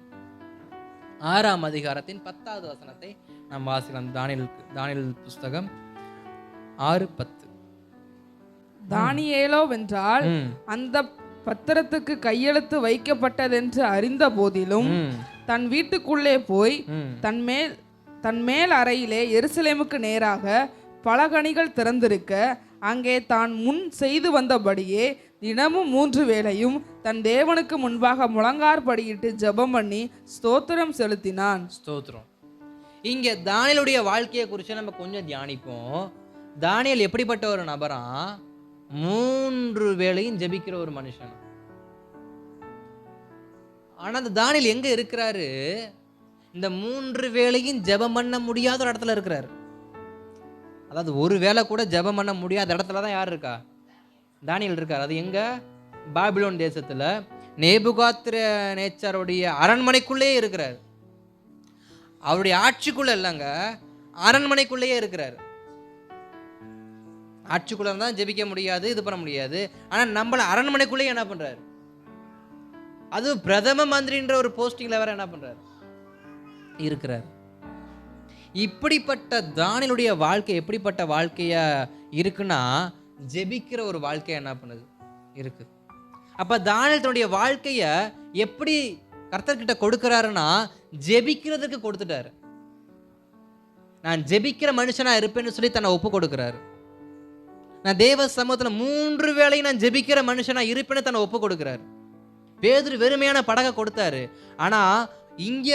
6ஆம் அதிகாரத்தின் 10வது வசனத்தை நாம் வாசிக்கலாம். தானியேல் புஸ்தகம் 6:10. தானியேலோ வென்றால் அந்த பத்திரத்துக்கு கையெழுத்து வைக்கப்பட்டதென்று அறிந்த போதிலும் தன் வீட்டுக்குள்ளே போய் தன் மேல் அறையிலே எருசலேமுக்கு நேராக பலகணிகள் திறந்திருக்க அங்கே தான் முன் செய்து வந்தபடியே தினமும் 3 வேளையும் தன் தேவனுக்கு முன்பாக முழங்கார்படியிட்டு ஜெபம் பண்ணி ஸ்தோத்திரம் செலுத்தினான். ஸ்தோத்திரம். இங்கே தானியேலுடைய வாழ்க்கையை குறித்து நம்ம கொஞ்சம் தியானிப்போம். தானியேல் எப்படிப்பட்ட ஒரு நபரா? 3 வேளையும் ஜெபிக்கிற ஒரு மனுஷன். ஆனால் அந்த தானியேல் எங்கே இருக்கிறாரு? இந்த 3 வேளையும் ஜெபம் பண்ண முடியாத ஒரு இடத்துல இருக்கிறாரு. அதாவது ஒரு வேளை கூட ஜெபம் பண்ண முடியாத இடத்துல தான் யார் இருக்கா? தானியேல் இருக்கார். அது எங்க? பாபிலோன் தேசத்தில் நேபுகாத்நேச்சாருடைய அரண்மனைக்குள்ளேயே இருக்கிறார். அவருடைய ஆட்சிக்குள்ள இல்லைங்க, அரண்மனைக்குள்ளேயே இருக்கிறார். ஆட்சிக்குள்ள தான் ஜெபிக்க முடியாது, இது பண்ண முடியாது. ஆனால் நம்மள அரண்மனைக்குள்ளேயே என்ன பண்றாரு? அது பிரதம மந்திரின்ற ஒரு போஸ்டிங்ல வேற என்ன பண்றாரு? இருக்கிறார். இப்படிப்பட்ட தானியலுடைய வாழ்க்கை எப்படிப்பட்ட வாழ்க்கையா இருக்குன்னா, ஜெபிக்கிற ஒரு வாழ்க்கையா என்ன பண்ணுது இருக்கு. அப்ப தானியேல் தன்னுடைய வாழ்க்கைய எப்படி கர்த்தர்கிட்ட கொடுக்கிறாருன்னா, ஜெபிக்கிறதுக்கு கொடுத்துட்டாரு. நான் ஜெபிக்கிற மனுஷனா இருப்பேன்னு சொல்லி தன்னை ஒப்பு கொடுக்கிறாரு. நான் தேவ சமூகத்துல 3 வேளையும் நான் ஜெபிக்கிற மனுஷனா இருப்பேன்னு தன்னை ஒப்பு கொடுக்கிறாரு. பேதுரு வெறுமையான படகை கொடுத்தாரு. ஆனா இங்க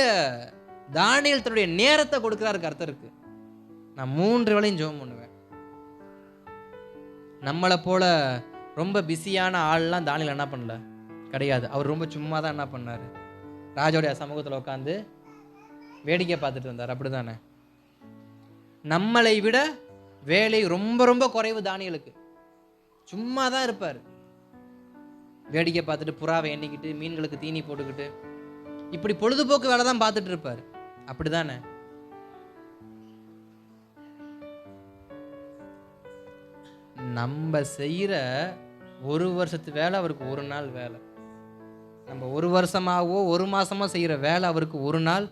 தானியேல் தன்னுடைய நேரத்தை கொடுக்கிறாரு கர்த்தருக்கு. நான் 3 வேளையும் ஜெபம் பண்ணுவேன். நம்மளை போல ரொம்ப பிஸியான ஆள்லாம் தானியேல் என்ன பண்ணல கிடையாது. அவர் ரொம்ப சும்மா தான் என்ன பண்ணாரு, ராஜாவுடைய சமூகத்தில் உட்காந்து வேடிக்கை பார்த்துட்டு இருந்தார். அப்படிதானே? நம்மளை விட வேலை ரொம்ப ரொம்ப குறைவு தானியேலுக்கு. சும்மா தான் இருப்பார், வேடிக்கை பார்த்துட்டு புறாவை எண்ணிக்கிட்டு மீன்களுக்கு தீனி போட்டுக்கிட்டு இப்படி பொழுதுபோக்கு வேலை தான் பார்த்துட்டு இருப்பார். அப்படிதானே? நம்ம செய்யற 1 வருஷத்து வேலை அவருக்கு 1 நாள் வேலை. நம்ம 1 வருஷமாவோ 1 மாசமா செய்யற வேலை அவருக்கு 1 நாள்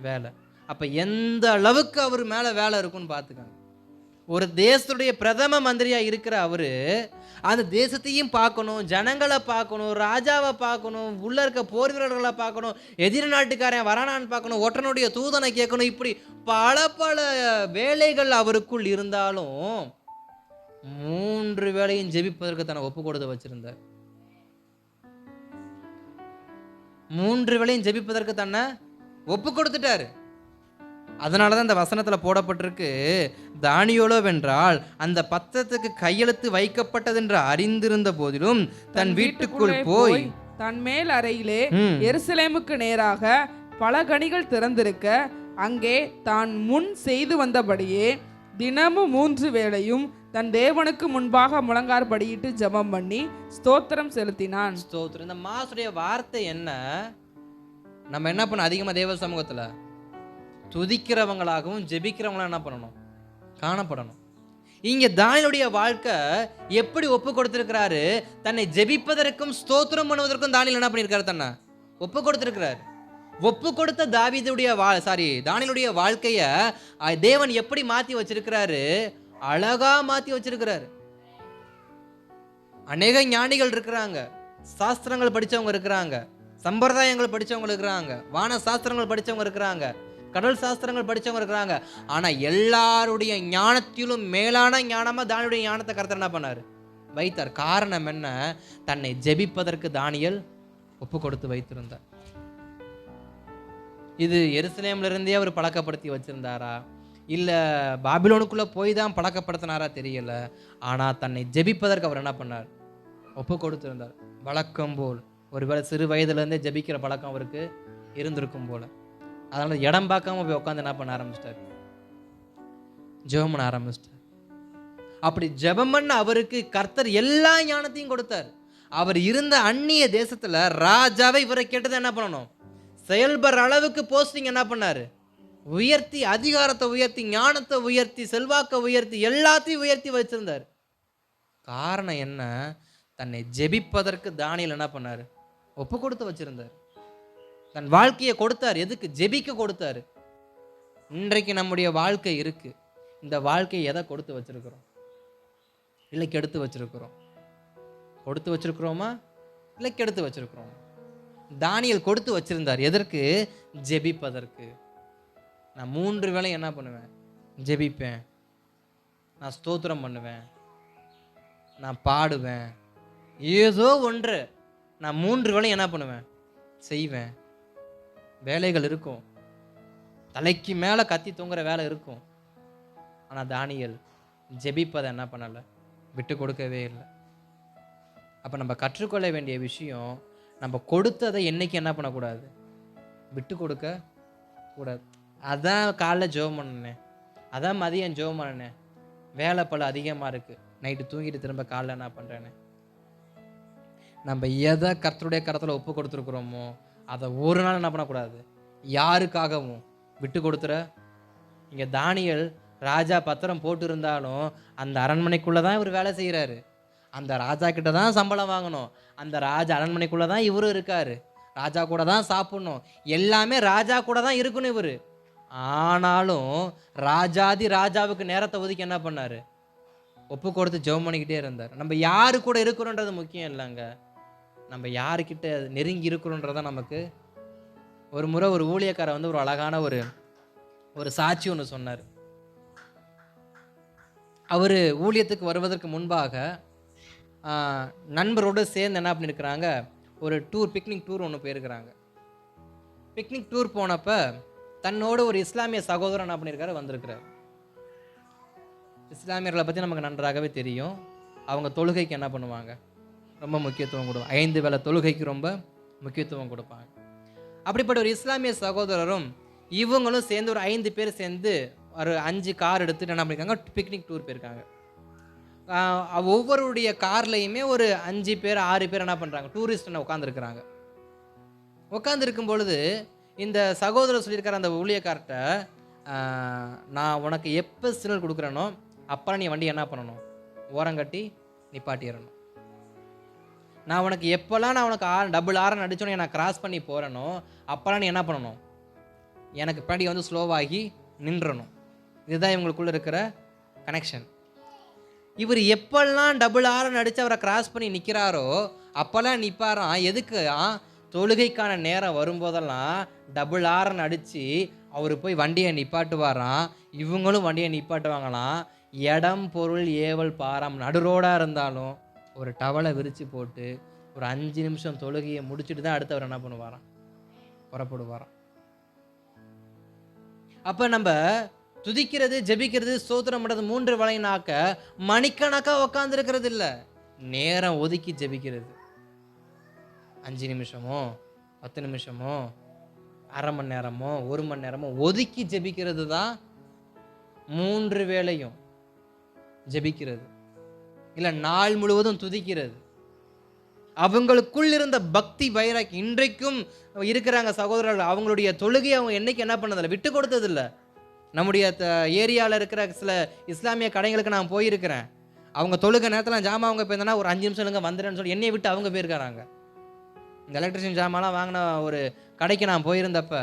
வேலை. அப்ப எந்த அளவுக்கு அவர் மேல வேலை இருக்குன்னு பார்த்துக்காங்க. ஒரு தேசத்துடைய பிரதம மந்திரியா இருக்கிற அவரு அந்த தேசத்தையும் பார்க்கணும், ஜனங்களை பார்க்கணும், ராஜாவை பார்க்கணும், உள்ள இருக்க போர் வீரர்களை பார்க்கணும், எதிரி நாட்டுக்காரன் வரானான்னு பார்க்கணும், ஒற்றனுடைய தூதனை கேட்கணும். இப்படி பல பல வேலைகள் அவருக்குள் இருந்தாலும் 3 வேளையும் ஜெபிப்பதற்கு தன்னை ஒப்பு கொடுத்து வச்சிருந்தார். 3 வேளையும் ஜெபிப்பதற்கு தன்னை ஒப்பு கொடுத்துட்டாரு. அதனாலதான் இந்த வசனத்துல போடப்பட்டிருக்கு, தானியேலோ வென்றால் அந்த பத்திரத்துக்கு கையெழுத்து வைக்கப்பட்டது என்று அறிந்திருந்த போதிலும் தன் வீட்டுக்குள் போய் தன் மேல் அறையிலே எருசலேமுக்கு நேராக பல கனிகள் திறந்திருக்க அங்கே தான் முன் செய்து வந்தபடியே தினமும் 3 வேளையும் தன் தேவனுக்கு முன்பாக முழங்கார்படியிட்டு ஜெபம் பண்ணி ஸ்தோத்திரம் செலுத்தினான். ஸ்தோத்திரம். இந்த மாசுடைய வார்த்தை என்ன? நம்ம என்ன பண்ண அதிகமா தேவ சமூகத்துல துதிக்கிறவங்களாகவும் ஜெபிக்கிறவங்களாம் என்ன பண்ணணும், காணப்படணும். இங்க தானியேலுடைய வாழ்க்கை எப்படி ஒப்பு கொடுத்திருக்கிறாரு? தன்னை ஜெபிப்பதற்கும் ஸ்தோத்திரம் பண்ணுவதற்கும் தானியேல் என்ன பண்ணியிருக்காரு? தன்னை ஒப்பு கொடுத்திருக்கிறாரு. ஒப்பு கொடுத்த தானியேலுடைய வாழ்க்கைய தேவன் எப்படி மாத்தி வச்சிருக்கிறாரு? அழகா மாத்தி வச்சிருக்கிறாரு. அநேக ஞானிகள் இருக்கிறாங்க, சாஸ்திரங்கள் படிச்சவங்க இருக்கிறாங்க, சம்பிரதாயங்கள் படிச்சவங்க இருக்கிறாங்க, வான சாஸ்திரங்கள் படிச்சவங்க இருக்கிறாங்க, கடல் சாஸ்திரங்கள் படிச்சவங்க இருக்கிறாங்க. ஆனா எல்லாருடைய ஞானத்திலும் மேலான ஞானமா தானியேலுடைய ஞானத்தை கர்த்தர் என்ன பண்ணாரு? வைத்தார். காரணம் என்ன? தன்னை ஜெபிப்பதற்கு தானியேல் ஒப்பு கொடுத்து வைத்திருந்தார். இது எருசலேம்ல இருந்தே அவர் பழக்கப்படுத்தி வச்சிருந்தாரா, இல்ல பாபிலோனுக்குள்ள போய் தான் பழக்கப்படுத்தினாரா தெரியல. ஆனா தன்னை ஜெபிப்பதற்கு அவர் என்ன பண்ணார்? ஒப்பு கொடுத்திருந்தார். வழக்கம் போல் ஒருவேளை சிறு வயதுல இருந்தே ஜெபிக்கிற பழக்கம் அவருக்கு இருந்திருக்கும் போல. அதனால இடம் பார்க்காம போய் உட்காந்து என்ன பண்ண ஆரம்பிச்சிட்டார்? ஜெபம் பண்ண ஆரம்பிச்சிட்டார். அப்படி ஜெபம் பண்ண அவருக்கு கர்த்தர் எல்லா ஞானத்தையும் கொடுத்தார். அவர் இருந்த அந்நிய தேசத்துல ராஜாவை இவரை கேட்டதை என்ன பண்ணணும், செயல்படுற அளவுக்கு போஸ்டிங் என்ன பண்ணாரு? உயர்த்தி, அதிகாரத்தை உயர்த்தி, ஞானத்தை உயர்த்தி, செல்வாக்கை உயர்த்தி, எல்லாத்தையும் உயர்த்தி வச்சிருந்தார். காரணம் என்ன? தன்னை ஜெபிப்பதற்கு தானியேல் என்ன பண்ணாரு? ஒப்பு கொடுத்து வச்சிருந்தார். தன் வாழ்க்கையை கொடுத்தார். எதுக்கு? ஜெபிக்க கொடுத்தாரு. இன்றைக்கு நம்முடைய வாழ்க்கை இருக்கு. இந்த வாழ்க்கையை எதை கொடுத்து வச்சிருக்கிறோம்? இல்லை கெடுத்து வச்சிருக்கிறோம்? கொடுத்து வச்சிருக்கிறோமா இல்லை கெடுத்து வச்சிருக்கிறோம்? தானியேல் கொடுத்து வச்சிருந்தார். எதற்கு? ஜெபிப்பதற்கு. நான் 3 வேளை என்ன பண்ணுவேன்? ஜெபிப்பேன், நான் ஸ்தோத்திரம் பண்ணுவேன், நான் பாடுவேன், ஏதோ ஒன்று நான் 3 வேளை என்ன பண்ணுவேன்? செய்வேன். வேலைகள் இருக்கும், தலைக்கு மேலே கத்தி தூங்குற வேலை இருக்கும். ஆனால் தானியேல் ஜெபிப்பதை என்ன பண்ணலை? விட்டு கொடுக்கவே இல்லை. அப்போ நம்ம கற்றுக்கொள்ள வேண்டிய விஷயம், நம்ம கொடுத்ததை என்னைக்கு என்ன பண்ணக்கூடாது? விட்டு கொடுக்க கூடாது. அதான் காலைல ஜெபம் பண்ணனே, அதான் மதியம் ஜெபம் பண்ணனே, வேலை பல அதிகமாக இருக்குது, நைட்டு தூங்கிட்டு திரும்ப காலைல என்ன பண்ணுறேன்னு. நம்ம எதை கர்த்தருடைய கரத்தில் ஒப்பு கொடுத்துருக்குறோமோ அதை ஒரு நாள் என்ன பண்ணக்கூடாது? யாருக்காகவும் விட்டு கொடுத்துற. இங்கே தானியேல் ராஜா பத்திரம் போட்டு இருந்தாலும் அந்த அரண்மனைக்குள்ளே தான் இவர் வேலை செய்கிறாரு. அந்த ராஜா கிட்ட தான் சம்பளம் வாங்கணும். அந்த ராஜா அரண்மனைக்குள்ளே தான் இவரும் இருக்காரு. ராஜா கூட தான் சாப்பிடணும். எல்லாமே ராஜா கூட தான் இருக்கணும் இவர். ஆனாலும் ராஜாதி ராஜாவுக்கு நேரத்தை ஒதுக்கி என்ன பண்ணாரு? ஒப்பு கொடுத்து ஜெபம் பண்ணிக்கிட்டே இருந்தார். நம்ம யாரு கூட இருக்கிறோன்றது முக்கியம் இல்லைங்க, நம்ம யாருக்கிட்ட நெருங்கி இருக்கிறோன்றதான் நமக்கு. ஒரு முறை ஒரு ஊழியக்காரர் வந்து ஒரு அழகான ஒரு சாட்சி ஒன்று சொன்னார். அவர் ஊழியத்துக்கு வருவதற்கு முன்பாக நண்பரோடு சேர்ந்து என்ன பண்ணியிருக்கிறாங்க, ஒரு பிக்னிக் டூர் ஒன்று போயிருக்கிறாங்க. பிக்னிக் டூர் போனப்ப தன்னோடு ஒரு இஸ்லாமிய சகோதரன் என்ன பண்ணியிருக்காரு, வந்திருக்கிறார். இஸ்லாமியர்களை பற்றி நமக்கு நன்றாகவே தெரியும். அவங்க தொழுகைக்கு என்ன பண்ணுவாங்க, ரொம்ப முக்கியத்துவம் கொடுப்பாங்க. 5 வேளை தொழுகைக்கு ரொம்ப முக்கியத்துவம் கொடுப்பாங்க. அப்படிப்பட்ட ஒரு இஸ்லாமிய சகோதரரும் இவங்களும் சேர்ந்து ஒரு 5 பேர் சேர்ந்து ஒரு 5 கார் எடுத்துட்டு என்ன பண்ணியிருக்காங்க, பிக்னிக் டூர் போயிருக்காங்க. ஒவ்வொருடைய கார்லையுமே ஒரு 5 பேர் 6 பேர் என்ன பண்ணுறாங்க, டூரிஸ்ட் உட்காந்துருக்குறாங்க. உட்காந்துருக்கும் பொழுது இந்த சகோதரர் சொல்லியிருக்காரு அந்த ஊழியக்கார்ட்ட, நான் உனக்கு எப்போ சிக்னல் கொடுக்குறேனோ அப்போலாம் நீ வண்டி என்ன பண்ணணும், ஓரங்கட்டி நிப்பாட்டிடணும். நான் உனக்கு எப்போல்லாம் நான் உனக்கு டபுள் ஆரன் அடிச்சோன்னே நான் கிராஸ் பண்ணி போகிறேனோ அப்போல்லாம் நீ என்ன பண்ணணும், எனக்கு பின்னாடி வந்து ஸ்லோவாகி நின்றணும். இதுதான் இவங்களுக்குள்ள இருக்கிற கனெக்ஷன். இவர் எப்பெல்லாம் டபுள் ஆரன் அடித்து அவரை கிராஸ் பண்ணி நிற்கிறாரோ அப்போல்லாம் நிற்பாராம். எதுக்கு? தொழுகைக்கான நேரம் வரும்போதெல்லாம் டபுள் ஆரன் அடித்து அவர் போய் வண்டியை நிப்பாட்டுவாராம். இவங்களும் வண்டியை நிப்பாட்டுவாங்களாம். இடம் பொருள் ஏவல் பாராம் நடுரோடாக இருந்தாலும் ஒரு டவலை விரித்து போட்டு ஒரு 5 நிமிஷம் தொழுகையை முடிச்சுட்டு தான் அடுத்தவர் என்ன பண்ணுவாராம், புறப்படுவாராம். அப்போ நம்ம துதிக்கிறது, ஜெபிக்கிறது, ஸ்தோத்திரம் பண்ணுறது 3 வேளைனாக்க மணிக்கணக்கா உட்காந்துருக்கிறது இல்லை, நேரம் ஒதுக்கி ஜெபிக்கிறது. 5 நிமிஷமோ 10 நிமிஷமோ அரை மணி நேரமோ 1 மணி நேரமோ ஒதுக்கி ஜெபிக்கிறது தான் 3 வேளையும் ஜெபிக்கிறது. இல்லை நாள் முழுவதும் துதிக்கிறது. அவங்களுக்குள் இருந்த பக்தி வைராக்கி இன்றைக்கும் இருக்கிறாங்க சகோதரர்கள். அவங்களுடைய தொழுகை அவங்க என்னைக்கு என்ன பண்ணதில்லை, விட்டு கொடுத்ததில்லை. நம்முடைய ஏரியாவில் இருக்கிற சில இஸ்லாமிய கடைகளுக்கு நான் போயிருக்கிறேன். அவங்க தொழுகை நேரத்தில் ஜாமான் அவங்க போயிருந்தேன்னா ஒரு 5 நிமிஷம் இல்லைங்க வந்துடுறேன்னு சொல்லி என்னையை விட்டு அவங்க போயிருக்காங்க. இந்த எலக்ட்ரிஷியன் ஜாமான்லாம் வாங்கின ஒரு கடைக்கு நான் போயிருந்தப்ப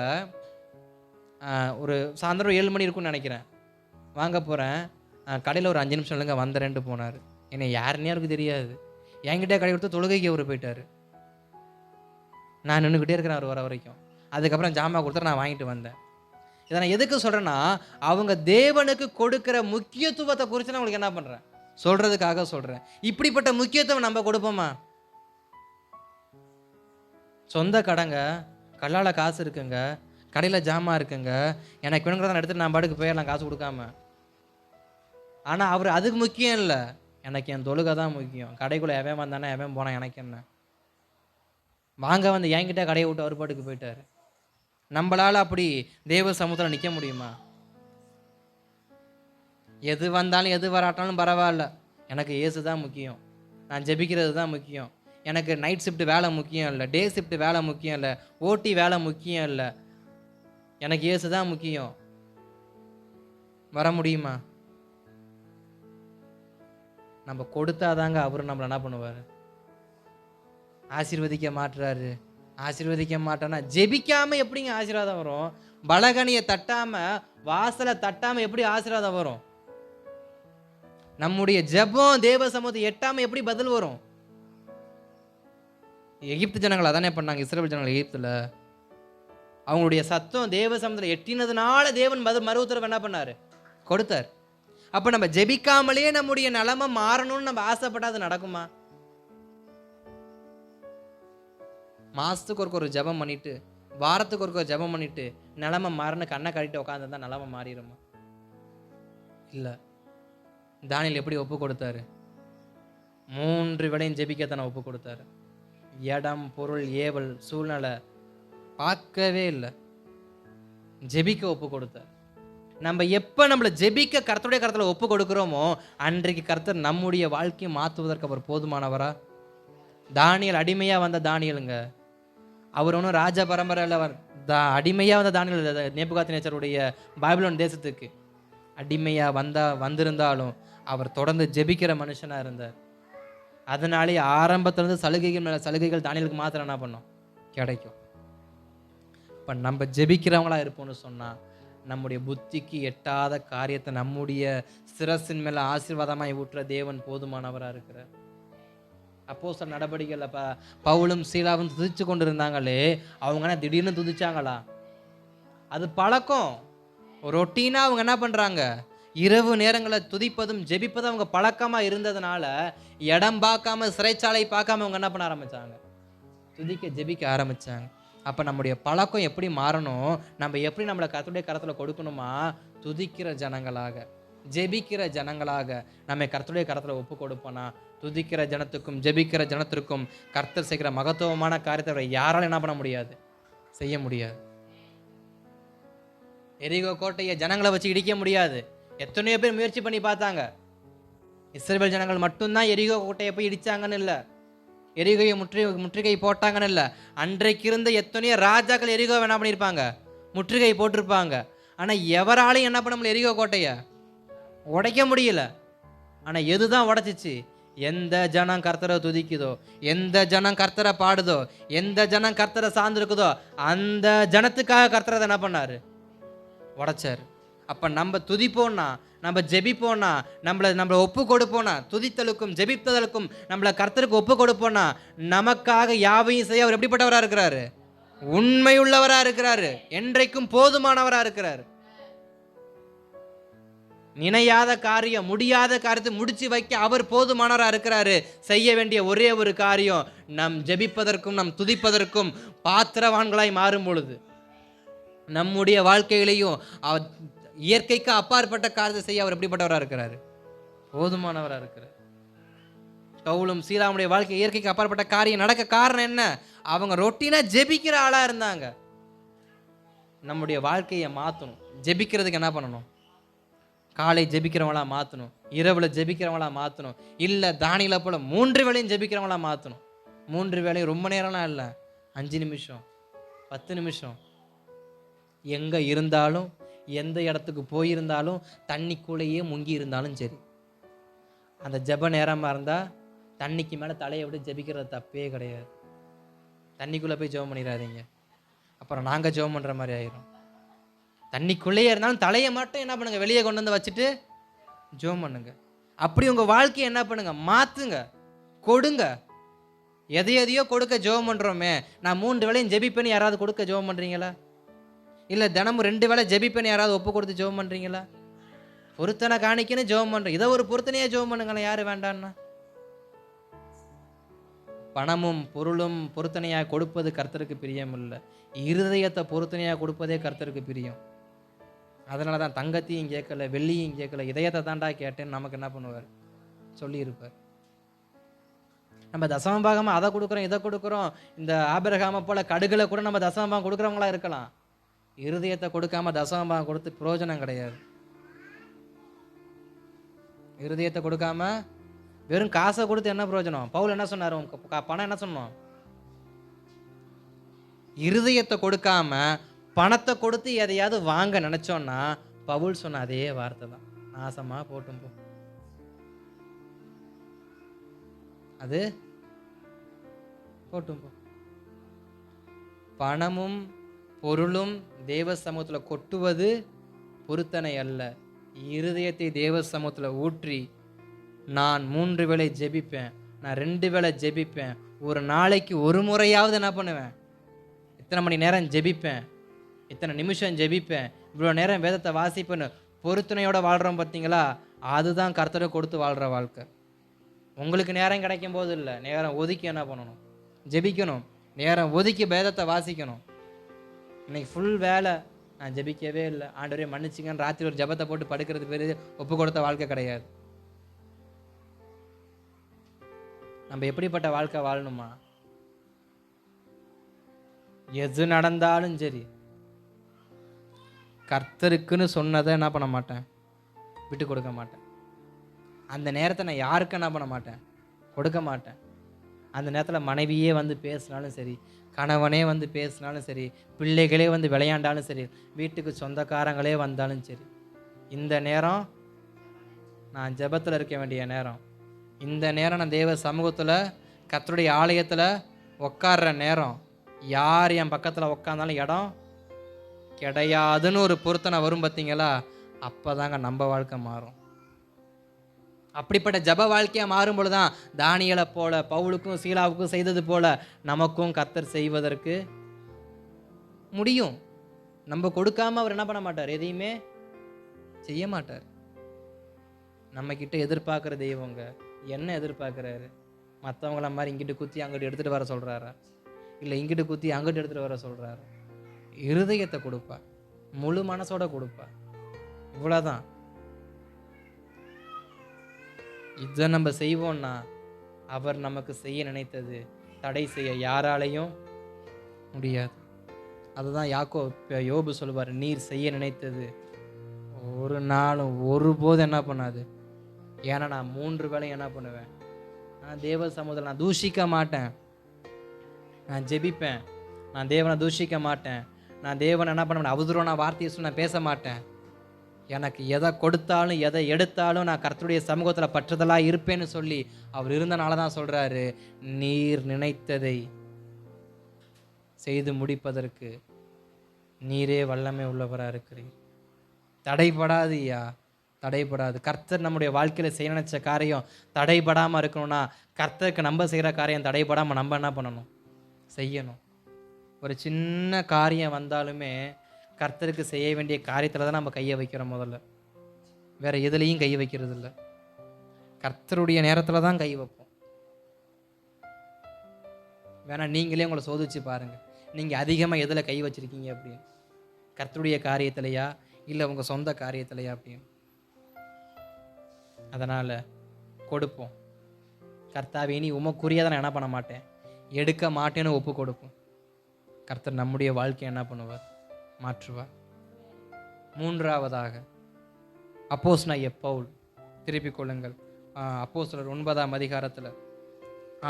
ஒரு சாயந்தரம் 7 மணி இருக்கும்னு நினைக்கிறேன். வாங்க போகிறேன், கடையில் ஒரு 5 நிமிஷம் இல்லைங்க வந்துடுறேன்ட்டு போனார். என்னை யாருன்னே அவருக்கு தெரியாது. என்கிட்ட கடை கொடுத்து தொழுகைக்கு அவர் போயிட்டார். நான் நின்றுக்கிட்டே இருக்கிறேன் அவர் வர வரைக்கும். அதுக்கப்புறம் ஜாமான் கொடுத்து நான் வாங்கிட்டு வந்தேன். இதை நான் எதுக்கு சொல்கிறேன்னா, அவங்க தேவனுக்கு கொடுக்குற முக்கியத்துவத்தை குறித்து நான் உங்களுக்கு என்ன பண்ணுறேன், சொல்கிறதுக்காக சொல்கிறேன். இப்படிப்பட்ட முக்கியத்துவம் நம்ம கொடுப்போமா? சொந்த கடைங்க, கல்லால் காசு இருக்குங்க, கடையில் ஜாமான் இருக்குங்க, எனக்கு வேணுங்கிறத எடுத்துகிட்டு நான் பாட்டுக்கு போயிடலாம் காசு கொடுக்காம. ஆனால் அவர் அதுக்கு முக்கியம் இல்லை, எனக்கு என் தொழுகை தான் முக்கியம். கடைக்குள்ளே எவன் வந்தானே எவன் போனான் எனக்கு என்ன, வாங்க வந்து என்கிட்ட கடையை விட்டு அவர் பாட்டுக்கு போயிட்டார். நம்மளால் அப்படி தேவ சமூகத்தில் நிற்க முடியுமா? எது வந்தாலும் எது வராட்டாலும் பரவாயில்ல, எனக்கு இயேசு தான் முக்கியம், நான் ஜெபிக்கிறது தான் முக்கியம், எனக்கு நைட் ஷிஃப்ட் வேலை முக்கியம் இல்லை, டே ஷிஃப்ட் வேலை முக்கியம் இல்லை, ஓட்டி வேலை முக்கியம் இல்லை, எனக்கு இயேசு தான் முக்கியம். வர முடியுமா? நம்ம கொடுத்தாதாங்க அவரு நம்மளை என்ன பண்ணுவார், ஆசீர்வதிக்க மாட்டுறாரு. ஆசீர்வதிக்க மாட்டேன்னா ஜெபிக்காம எப்படிங்க ஆசீர்வாதம் வரும்? பலகனியை தட்டாம வாசலை தட்டாம எப்படி ஆசீர்வாதம் வரும்? நம்முடைய ஜெபம் தேவ சமூகத்தை எட்டாம எப்படி பதில் வரும்? எகிப்து ஜனங்கள் அதானே பண்ணாங்க. இஸ்ரவேல் ஜனங்கள் எகிப்துல அவங்களுடைய சத்தம் தேவ சமூகத்தில் எட்டினதுனால தேவன் மறு உத்தரவு என்ன பண்ணாரு, கொடுத்தார். அப்ப நம்ம ஜெபிக்காமலே நம்முடைய நிலைமை மாறணும்னு நம்ம ஆசைப்பட்டா அது நடக்குமா? மாதத்துக்கு ஒரு ஜெபம் பண்ணிட்டு, வாரத்துக்கு ஒரு ஜெபம் பண்ணிட்டு நிலைமை மாறன்னு கண்ணை கட்டிட்டு உட்காந்துருந்தா நிலைமை மாறிடுமா? இல்லை. தானியேல் எப்படி ஒப்பு கொடுத்தாரு? 3 வேளையும் ஜெபிக்கத்தானே ஒப்பு கொடுத்தாரு. இடம் பொருள் ஏவல் சூழ்நிலை பார்க்கவே இல்லை, ஜெபிக்க ஒப்பு கொடுத்தார். நம்ம எப்போ நம்மளை ஜெபிக்க கர்த்தருடைய கருத்தில் ஒப்பு கொடுக்குறோமோ அன்றைக்கு கர்த்தர் நம்முடைய வாழ்க்கையை மாற்றுவதற்கு அவர் போதுமானவரா? தானியேல் அடிமையாக வந்த தானியேலுங்க, அவர் ஒன்றும் ராஜ பரம்பரையில் அடிமையாக வந்த தானியேல் நேபுகாத்நேச்சருடைய பாபிலோன் தேசத்துக்கு அடிமையாக வந்திருந்தாலும் அவர் தொடர்ந்து ஜெபிக்கிற மனுஷனாக இருந்தார். அதனாலே ஆரம்பத்திலேருந்து சலுகைகள் மேலே சலுகைகள் தானியேலுக்கு மாத்திரம் என்ன பண்ணோம், கிடைக்கும். இப்போ நம்ம ஜெபிக்கிறவங்களா இருப்போம்னு சொன்னால் நம்முடைய புத்திக்கு எட்டாத காரியத்தை நம்முடைய சிரசின் மேலே ஆசீர்வாதமாய் ஊற்றுற தேவன் போதுமானவராக இருக்கிறார். அப்போஸ்தலர் நடவடிக்கையில் பவுலும் சீலாவும் துதிச்சு கொண்டு இருந்தாங்களே, அவங்க என்ன திடீர்னு துதிச்சாங்களா? அது பழக்கம், ரொட்டீனாக அவங்க என்ன பண்ணுறாங்க, இரவு நேரங்களை துதிப்பதும் ஜெபிப்பதும் அவங்க பழக்கமாக இருந்ததுனால இடம் பார்க்காம சிறைச்சாலை பார்க்காம அவங்க என்ன பண்ண ஆரம்பித்தாங்க, துதிக்க ஜெபிக்க ஆரம்பித்தாங்க. அப்போ நம்முடைய பழக்கம் எப்படி மாறணும், நம்ம எப்படி நம்மளை கர்த்தருடைய கரத்தில் கொடுக்கணுமா, துதிக்கிற ஜனங்களாக ஜெபிக்கிற ஜனங்களாக நம்ம கர்த்தருடைய கரத்தில் ஒப்பு கொடுப்போனா, துதிக்கிற ஜனத்துக்கும் ஜெபிக்கிற ஜனத்திற்கும் கர்த்தர் செய்கிற மகத்துவமான காரியத்தை யாராலும் என்ன பண்ண முடியாது, செய்ய முடியாது. எரிகோ கோட்டையை ஜனங்களை வச்சு இடிக்க முடியாது. எத்தனையோ பேர் முயற்சி பண்ணி பார்த்தாங்க. இஸ்ரவேல் ஜனங்கள் மட்டும்தான் எரிகோ கோட்டையை போய் இடிச்சாங்கன்னு இல்லை, எரிகோயை முற்றுகை போட்டாங்கன்னு இல்லை. அன்றைக்கு இருந்த எத்தனையோ ராஜாக்கள் எரிகோ என்ன பண்ணியிருப்பாங்க, முற்றுகை போட்டிருப்பாங்க. ஆனால் எவராலையும் என்ன பண்ண முடியல, எரிகோ கோட்டையை உடைக்க முடியல. ஆனால் எதுதான் உடைச்சிச்சு, எந்த ஜனம் கர்த்தரை துதிக்குதோ, எந்த ஜனம் கர்த்தரை பாடுதோ, எந்த ஜனம் கர்த்தரை சார்ந்திருக்குதோ அந்த ஜனத்துக்காக கர்த்தரை என்ன பண்ணாரு, உடைச்சார். அப்போ நம்ம துதிப்போன்னா, நம்ம ஜெபிப்போன்னா, நம்மளை ஒப்பு கொடுப்போனா, துதித்தலுக்கும் ஜெபித்ததலுக்கும் நம்மளை கர்த்தருக்கு ஒப்பு கொடுப்போன்னா, நமக்காக யாவையும் செய்ய அவர் எப்படிப்பட்டவராக இருக்கிறாரு, உண்மையுள்ளவராக இருக்கிறாரு, என்றைக்கும் போதுமானவராக இருக்கிறார். நினையாத காரியம், முடியாத காரியத்தை முடிச்சு வைக்க அவர் போதுமானவராக இருக்கிறாரு. செய்ய வேண்டிய ஒரே ஒரு காரியம், நம் ஜெபிப்பதற்கும் நம் துதிப்பதற்கும் பாத்திரவான்களாய் மாறும் பொழுது நம்முடைய வாழ்க்கையிலையும் இயற்கைக்கு அப்பாற்பட்ட காரியத்தை செய்ய அவர் எப்படிப்பட்டவராக இருக்கிறாரு, போதுமானவராக இருக்கிறார். பவுலும் சீலாவுடைய வாழ்க்கை இயற்கைக்கு அப்பாற்பட்ட காரியம் நடக்க காரணம் என்ன, அவங்க ரொட்டீனா ஜெபிக்கிற ஆளா இருந்தாங்க. நம்முடைய வாழ்க்கையை மாற்றணும். ஜெபிக்கிறதுக்கு என்ன பண்ணணும், காலை ஜெபிக்கிறவங்களா மாற்றணும், இரவில் ஜெபிக்கிறவங்களா மாற்றணும், இல்லை தானியலை போல் 3 வேளையும் ஜெபிக்கிறவங்களா மாற்றணும். 3 வேளையும் ரொம்ப நேரம்லாம் இல்லை, 5 நிமிஷம் 10 நிமிஷம். எங்கே இருந்தாலும், எந்த இடத்துக்கு போயிருந்தாலும், தண்ணிக்குள்ளேயே முங்கி இருந்தாலும் சரி, அந்த ஜெப நேரமாக இருந்தால் தண்ணிக்கு மேலே தலையை விட்டு ஜெபிக்கிறது தப்பே கிடையாது. தண்ணிக்குள்ளே போய் ஜெபம் பண்ணிடாதீங்க, அப்புறம் நாங்கள் ஜெபம் பண்ணுற மாதிரி ஆயிரும். தண்ணிக்குள்ளேயே இருந்தாலும் தலையை மட்டும் என்ன பண்ணுங்க, வெளியே கொண்டு வந்து வச்சுட்டு ஜெபம் பண்ணுங்க. அப்படி உங்கள் வாழ்க்கையை என்ன பண்ணுங்க, மாற்றுங்க, கொடுங்க. எதையோ கொடுக்க ஜெபம் பண்ணுறோமே, நான் 3 வேளையும் ஜெபிப்பேன்னு யாராவது கொடுக்க ஜெபம் பண்ணுறீங்களா? இல்லை தினமும் 2 வேளை ஜெபிப்பேன்னு யாராவது ஒப்பு கொடுத்து ஜெபம் பண்ணுறீங்களா? பொருத்தனை காணிக்கன்னு ஜெபம் பண்ணுறேன், இதை ஒரு பொருத்தனையாக ஜெபம் பண்ணுங்களேன், யார் வேண்டான்னா. பணமும் பொருளும் பொருத்தனையாக கொடுப்பது கர்த்தருக்கு பிரியம் இல்லை, இருதயத்தை பொருத்தனையாக கொடுப்பதே கர்த்தருக்கு பிரியம். அதனால தான் தங்கத்தையும் கேட்கல, வெள்ளியும் கேட்கல, இதயத்தை தாண்டா கேட்டேன்னு நமக்கு என்ன பண்ணுவார், சொல்லியிருப்பார். நம்ம தசமபாகமாக அதை கொடுக்குறோம் இதை கொடுக்குறோம், இந்த ஆபிரகாமை போல கடுகளை கூட நம்ம தசமபாகம் கொடுக்குறவங்களா இருக்கலாம். இருதயத்தை கொடுக்காம தசமபாகம் கொடுத்து பிரயோஜனம் கிடையாது. இருதயத்தை கொடுக்காம வெறும் காசை கொடுத்து என்ன பிரயோஜனம்? பவுல் என்ன சொன்னார், பணம் என்ன சொன்னோம், இருதயத்தை கொடுக்காம பணத்தை கொடுத்து எதையாவது வாங்க நினைச்சோன்னா பவுல் சொன்ன அதே வார்த்தை தான், நாசமா போட்டும் போ. அது போட்டும் போ. பணமும் பொருளும் தேவ சமூகத்தில் கொட்டுவது பொருத்தனை அல்ல. இருதயத்தை தேவ சமூகத்தில் ஊற்றி, நான் 3 வேளை ஜெபிப்பேன், நான் 2 வேளை ஜெபிப்பேன், ஒரு நாளைக்கு ஒரு முறையாவது என்ன பண்ணுவேன், இத்தனை மணி நேரம் ஜெபிப்பேன், இத்தனை நிமிஷம் ஜெபிப்பேன், இவ்வளோ நேரம் வேதத்தை வாசிப்பேன்னு பொருத்தனையோட வாழ்கிறோம் பார்த்தீங்களா, அதுதான் கர்த்தரை கொடுத்து வாழ்கிற வாழ்க்கை. உங்களுக்கு நேரம் கிடைக்கும் போது இல்லை, நேரம் ஒதுக்கி என்ன பண்ணணும், ஜெபிக்கணும். நேரம் ஒதுக்கி வேதத்தை வாசிக்கணும். இன்னைக்கு ஃபுல் வேலை, நான் ஜெபிக்கவே இல்லை, ஆண்டவரே மன்னிச்சிங்கன்னு ராத்திரி ஒரு ஜெபத்தை போட்டு படுக்கிறது பேர் ஒப்பு கொடுத்த வாழ்க்கை கிடையாது. நம்ம எப்படிப்பட்ட வாழ்க்கை வாழணுமா, எது நடந்தாலும் சரி கர்த்தருக்குன்னு சொன்னதை என்ன பண்ண மாட்டேன், விட்டு கொடுக்க மாட்டேன். அந்த நேரத்தை நான் யாருக்கும் என்ன பண்ண மாட்டேன், கொடுக்க மாட்டேன். அந்த நேரத்தில் மனைவியே வந்து பேசினாலும் சரி, கணவனே வந்து பேசினாலும் சரி, பிள்ளைகளே வந்து விளையாண்டாலும் சரி, வீட்டுக்கு சொந்தக்காரங்களே வந்தாலும் சரி, இந்த நேரம் நான் ஜெபத்தில் இருக்க வேண்டிய நேரம். இந்த நேரம் நான் தேவ சமூகத்தில் கர்த்தருடைய ஆலயத்தில் உட்கார்ற நேரம். யார் என் பக்கத்தில் உட்காந்தாலும் இடம் கிடையாதுன்னு ஒரு பொருத்தனை வரும் பார்த்தீங்களா, அப்போதாங்க நம்ம வாழ்க்கை மாறும். அப்படிப்பட்ட ஜப வாழ்க்கையாக மாறும் பொழுது தான் தானியேலை போல, பவுலுக்கும் சீலாவுக்கும் செய்தது போல நமக்கும் கர்த்தர் செய்வதற்கு முடியும். நம்ம கொடுக்காம அவர் என்ன பண்ண மாட்டார், எதையுமே செய்ய மாட்டார். நம்ம கிட்ட எதிர்பார்க்குற தெய்வங்க என்ன எதிர்பார்க்குறாரு? மற்றவங்கள மாதிரி இங்கிட்டு குத்தி அங்கிட்டு எடுத்துகிட்டு வர சொல்கிறாரா, இல்லை இங்கிட்டு குத்தி அங்கிட்டு எடுத்துகிட்டு வர சொல்கிறாரா? இருதயத்தை கொடுப்பா, முழு மனசோட கொடுப்பா, இவ்வளோதான். இதை நம்ம செய்வோம்னா அவர் நமக்கு செய்ய நினைத்தது தடை செய்ய யாராலையும் முடியாது. அதுதான் யோபு சொல்லுவார், நீர் செய்ய நினைத்தது ஒரு நாளும் ஒருபோதும் என்ன பண்ணாது. ஏன்னா நான் 3 வேளையும் என்ன பண்ணுவேன், நான் தேவ சமூகத்தில் நான் தூஷிக்க மாட்டேன், நான் ஜெபிப்பேன், நான் தேவனை தூஷிக்க மாட்டேன், நான் தேவனை என்ன பண்ண மாட்டேன், அவதூறான வார்த்தையை சொல்லி நான் பேச மாட்டேன். எனக்கு எதை கொடுத்தாலும் எதை எடுத்தாலும் நான் கர்த்தருடைய சமூகத்தில் பற்றுதலாக இருப்பேன்னு சொல்லி அவர் இருந்தனால தான் சொல்கிறாரு, நீர் நினைத்ததை செய்து முடிப்பதற்கு நீரே வல்லமை உள்ளவராக இருக்கிறீர். தடைபடாது ஐயா, தடைபடாது. கர்த்தர் நம்முடைய வாழ்க்கையில் செய்ய நினைச்ச காரியம் தடைபடாமல் இருக்கணும்னா கர்த்தருக்கு நம்ம செய்கிற காரியம் தடைபடாமல் நம்ம என்ன பண்ணணும், செய்யணும். ஒரு சின்ன காரியம் வந்தாலுமே கர்த்தருக்கு செய்ய வேண்டிய காரியத்தில் தான் நம்ம கையை வைக்கிறோம். முதல்ல வேற எதுலேயும் கை வைக்கிறது இல்லை, கர்த்தருடைய நேரத்தில் தான் கை வைப்போம். வேணா நீங்களே உங்களை சோதிச்சு பாருங்கள், நீங்கள் அதிகமாக எதில் கை வச்சுருக்கீங்க அப்படின்னு, கர்த்தருடைய காரியத்திலையா இல்லை உங்கள் சொந்த காரியத்திலையா அப்படின்னு. அதனால் கொடுப்போம். கர்த்தாவே நீ உமக்குரியதை நான் என்ன பண்ண மாட்டேன், எடுக்க மாட்டேன்னு ஒப்பு கொடுப்போம். கர்த்தர் நம்முடைய வாழ்க்கையை என்ன பண்ணுவார், மாற்றுவார். 3ஆவதாக அப்போஸ்தலனாகிய பவுல், திருப்பிக் கொள்ளுங்கள் அப்போஸ்தலர் 9ஆம் அதிகாரத்தில்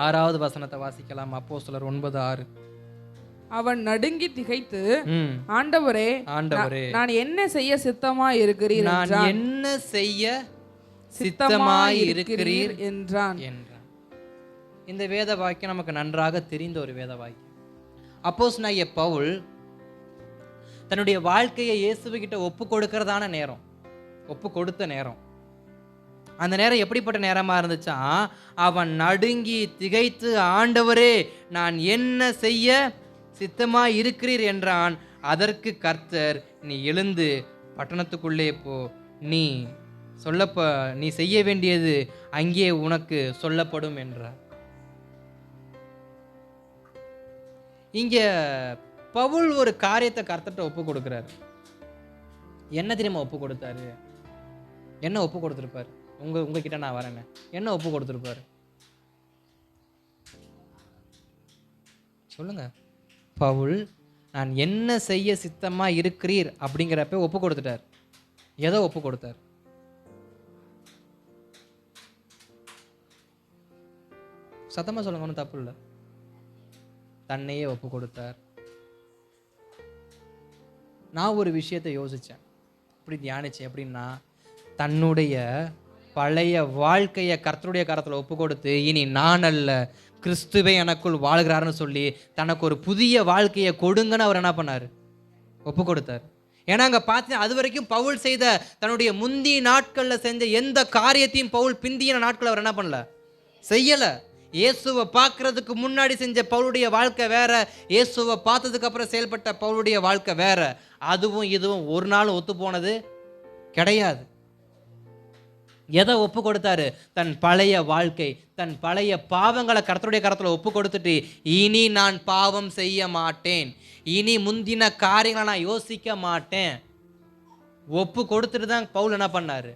6வது வசனத்தை வாசிக்கலாம். அப்போஸ்தலர் 9:6. அவன் நடுங்கி திகைத்து, ஆண்டவரே ஆண்டவரே நான் என்ன செய்ய சித்தமாய் இருக்கிறீர் நான் என்ன செய்ய சித்தமாய் இருக்கிறீர் என்றான். இந்த வேத வாக்கியம் நமக்கு நன்றாக தெரிந்த ஒரு வேத வாக்கியம். அப்போஸ்தலனாகிய பவுல் தன்னுடைய வாழ்க்கையை இயேசுவிகிட்ட ஒப்பு கொடுக்கறதான நேரம், ஒப்பு கொடுத்த நேரம். அந்த நேரம் எப்படிப்பட்ட நேரமாக இருந்துச்சா, அவன் நடுங்கி திகைத்து ஆண்டவரே நான் என்ன செய்ய சித்தமாய் இருக்கிறீர் என்றான். அதற்கு கர்த்தர், நீ எழுந்து பட்டணத்துக்குள்ளே போ, நீ நீ செய்ய வேண்டியது அங்கே உனக்கு சொல்லப்படும் என்றார். இங்க பவுல் ஒரு காரியத்தை கர்த்தர்ட்ட ஒப்பு கொடுக்கிறாரு. என்ன தெரியுமா ஒப்பு கொடுத்தாரு, என்ன ஒப்பு கொடுத்துருப்பாரு? உங்ககிட்ட நான் வரேன்னு என்ன ஒப்பு கொடுத்துருப்பாரு சொல்லுங்க. பவுல் நான் என்ன செய்ய சித்தமா இருக்கிறீர் அப்படிங்கிறப்ப ஒப்பு கொடுத்துட்டார். எதை ஒப்பு கொடுத்தார்? சத்தமா சொல்லுங்க, ஒன்றும் தப்பு இல்லை. தன்னையே ஒப்பு கொடுத்தார். நான் ஒரு விஷயத்தை யோசித்தேன், அப்படி தியானித்தேன். எப்படின்னா, தன்னுடைய பழைய வாழ்க்கையை கர்த்தருடைய கரத்தில் ஒப்பு கொடுத்து, இனி நான் அல்ல கிறிஸ்துவே எனக்குள் வாழ்கிறாருன்னு சொல்லி தனக்கு ஒரு புதிய வாழ்க்கையை கொடுங்கன்னு அவர் என்ன பண்ணார், ஒப்பு கொடுத்தார். ஏன்னா அங்கே பார்த்தீங்கன்னா, அது வரைக்கும் பவுல் செய்த தன்னுடைய முந்திய நாட்களில் செஞ்ச எந்த காரியத்தையும் பவுல் பிந்திய நாட்கள் அவர் என்ன பண்ணல, செய்யலை. இயேசுவை பார்க்கறதுக்கு முன்னாடி செஞ்ச பவுலுடைய வாழ்க்கை வேற, இயேசுவை பார்த்ததுக்கு அப்புறம் செயல்பட்ட பவுலுடைய வாழ்க்கை வேற. அதுவும் இதுவும் ஒரு நாள் ஒத்து போனது கிடையாது. எதை ஒப்பு கொடுத்தாரு? தன் பழைய வாழ்க்கை, தன் பழைய பாவங்களை கர்த்தருடைய கரத்தில் ஒப்பு கொடுத்துட்டு, இனி நான் பாவம் செய்ய மாட்டேன், இனி முந்தின காரியங்களை நான் யோசிக்க மாட்டேன், ஒப்பு கொடுத்துட்டு தான் பவுல் என்ன பண்ணாரு,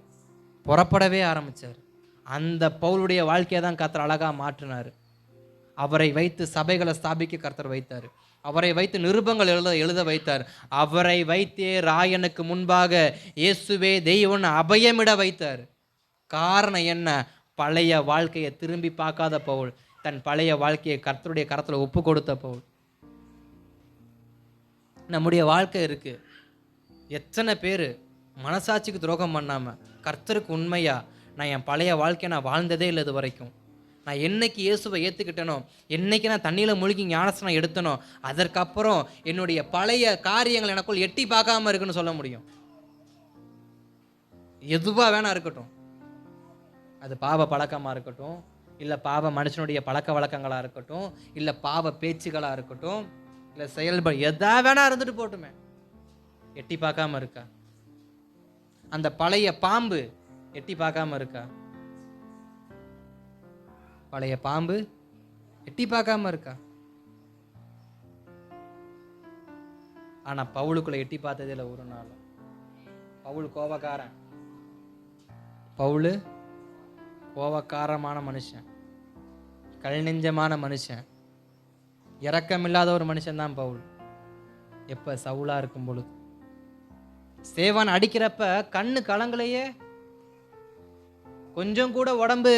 புறப்படவே ஆரம்பிச்சார். அந்த பவுலுடைய வாழ்க்கையை தான் கர்த்தர் அழகாக மாற்றினார். அவரை வைத்து சபைகளை ஸ்தாபிக்க கர்த்தர் வைத்தார். அவரை வைத்து நிருபங்கள் எழுத வைத்தார். அவரை வைத்தே ராயனுக்கு முன்பாக இயேசுவே தெய்வன் அபயமிட வைத்தார். காரணம் என்ன? பழைய வாழ்க்கையை திரும்பி பார்க்காத பவுல், தன் பழைய வாழ்க்கையை கர்த்தருடைய கரத்தில் ஒப்பு கொடுத்த பவுல். நம்முடைய வாழ்க்கை இருக்கு. எத்தனை பேர் மனசாட்சிக்கு துரோகம் பண்ணாம கர்த்தருக்கு உண்மையா நான் என் பழைய வாழ்க்கையை நான் வாழ்ந்ததே இல்லை இது வரைக்கும், நான் என்னைக்கு இயேசுவை ஏற்றுக்கிட்டனோ, என்னைக்கு நான் தண்ணியில் முழுகி ஞானஸ்நானம் எடுத்தனோ, அதற்கப்புறம் என்னுடைய பழைய காரியங்கள் எனக்குள் எட்டி பார்க்காம இருக்குன்னு சொல்ல முடியும். எதுவாக வேணா இருக்கட்டும், அது பாவ பழக்கமாக இருக்கட்டும், இல்லை பாவ மனுஷனுடைய பழக்க வழக்கங்களாக இருக்கட்டும், இல்லை பாவ பேச்சுகளாக இருக்கட்டும், இல்லை செயல்பாடு எதா வேணா இருந்துட்டு போட்டுமே, எட்டி பார்க்காம இருக்கா? அந்த பழைய பாம்பு எட்டி பார்க்காம இருக்கா? பழைய பாம்பு எட்டி பார்க்காம இருக்கா? ஆனா பவுலுக்குள்ள எட்டி பார்த்ததே இல்லை ஒரு நாள். பவுல் கோபக்காரன், பவுல் கோபக்காரமான மனுஷன், கல் நெஞ்சமான மனுஷன், இரக்கமில்லாத ஒரு மனுஷன் தான் பவுல். எப்ப சவுலா இருக்கும் பொழுது சேவான் அடிக்கிறப்ப கண்ணு கலங்கலையே, கொஞ்சம் கூட உடம்பு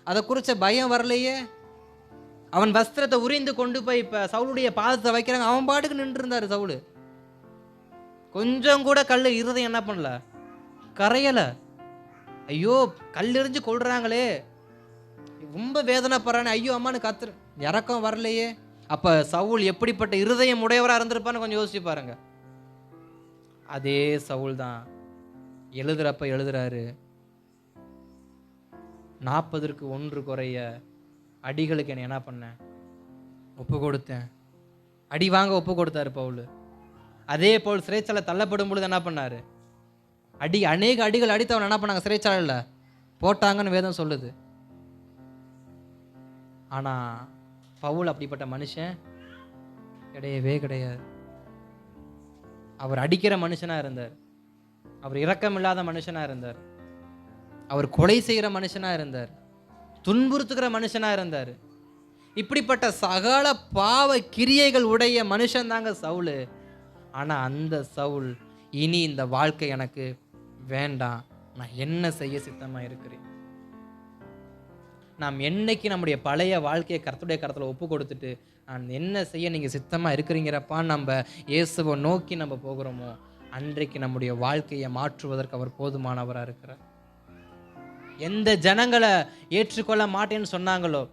அதை குறிச்ச பயம் வரலையே. அவன் வஸ்திரத்தை உரிந்து கொண்டு போய் இப்ப சவுளுடைய பாதத்தை வைக்கிறாங்க, அவன் பாட்டுக்கு நின்று இருந்தாரு சவுலு. கொஞ்சம் கூட கல் இருதயம் என்ன பண்ணல, கரையல. ஐயோ கல்லெறிஞ்சு கொள்றாங்களே, ரொம்ப வேதனைப்படுறானே, ஐயோ அம்மானு கத்துற, இறக்கம் வரலையே. அப்ப சவுல் எப்படிப்பட்ட இருதயம் உடையவரா இருந்திருப்பான்னு கொஞ்சம் யோசிச்சு பாருங்க. அதே சவுல் தான் எழுதுறப்ப எழுதுறாரு, 40ற்கு 1 குறைய அடிகளுக்கு என்ன பண்ணேன், ஒப்பு கொடுத்தேன். அடி வாங்க ஒப்பு கொடுத்தாரு பவுல். அதே போல் சிறைச்சாலை தள்ளப்படும் பொழுது என்ன பண்ணாரு, அநேக அடிகள் அடித்தவன் என்ன பண்ணாங்க, சிறைச்சாலையில் போட்டாங்கன்னு வேதம் சொல்லுது. ஆனா பவுல் அப்படிப்பட்ட மனுஷன் கிடையவே கிடையாது. அவர் அடிக்கிற மனுஷனா இருந்தார், அவர் இரக்கமில்லாத மனுஷனா இருந்தார், அவர் கொலை செய்கிற மனுஷனா இருந்தார், துன்புறுத்துகிற மனுஷனா இருந்தார். இப்படிப்பட்ட சகல பாவ கிரியைகள் உடைய மனுஷன் தாங்க சவுல். ஆனா அந்த சவுல் இனி இந்த வாழ்க்கை எனக்கு வேண்டாம், நான் என்ன செய்ய சித்தமா இருக்கிறேன். நாம் என்னைக்கு நம்முடைய பழைய வாழ்க்கையை கர்த்தருடைய கரத்தில் ஒப்பு கொடுத்துட்டு நான் என்ன செய்ய நீங்கள் சித்தமாக இருக்கிறீங்கிறப்பான்னு நம்ம இயேசுவை நோக்கி நம்ம போகிறோமோ, அன்றைக்கு நம்முடைய வாழ்க்கையை மாற்றுவதற்கு அவர் போதுமானவராக இருக்கிறார். எந்த ஜனங்களை ஏற்றுக்கொள்ள மாட்டேன்னு சொன்னாங்களோ,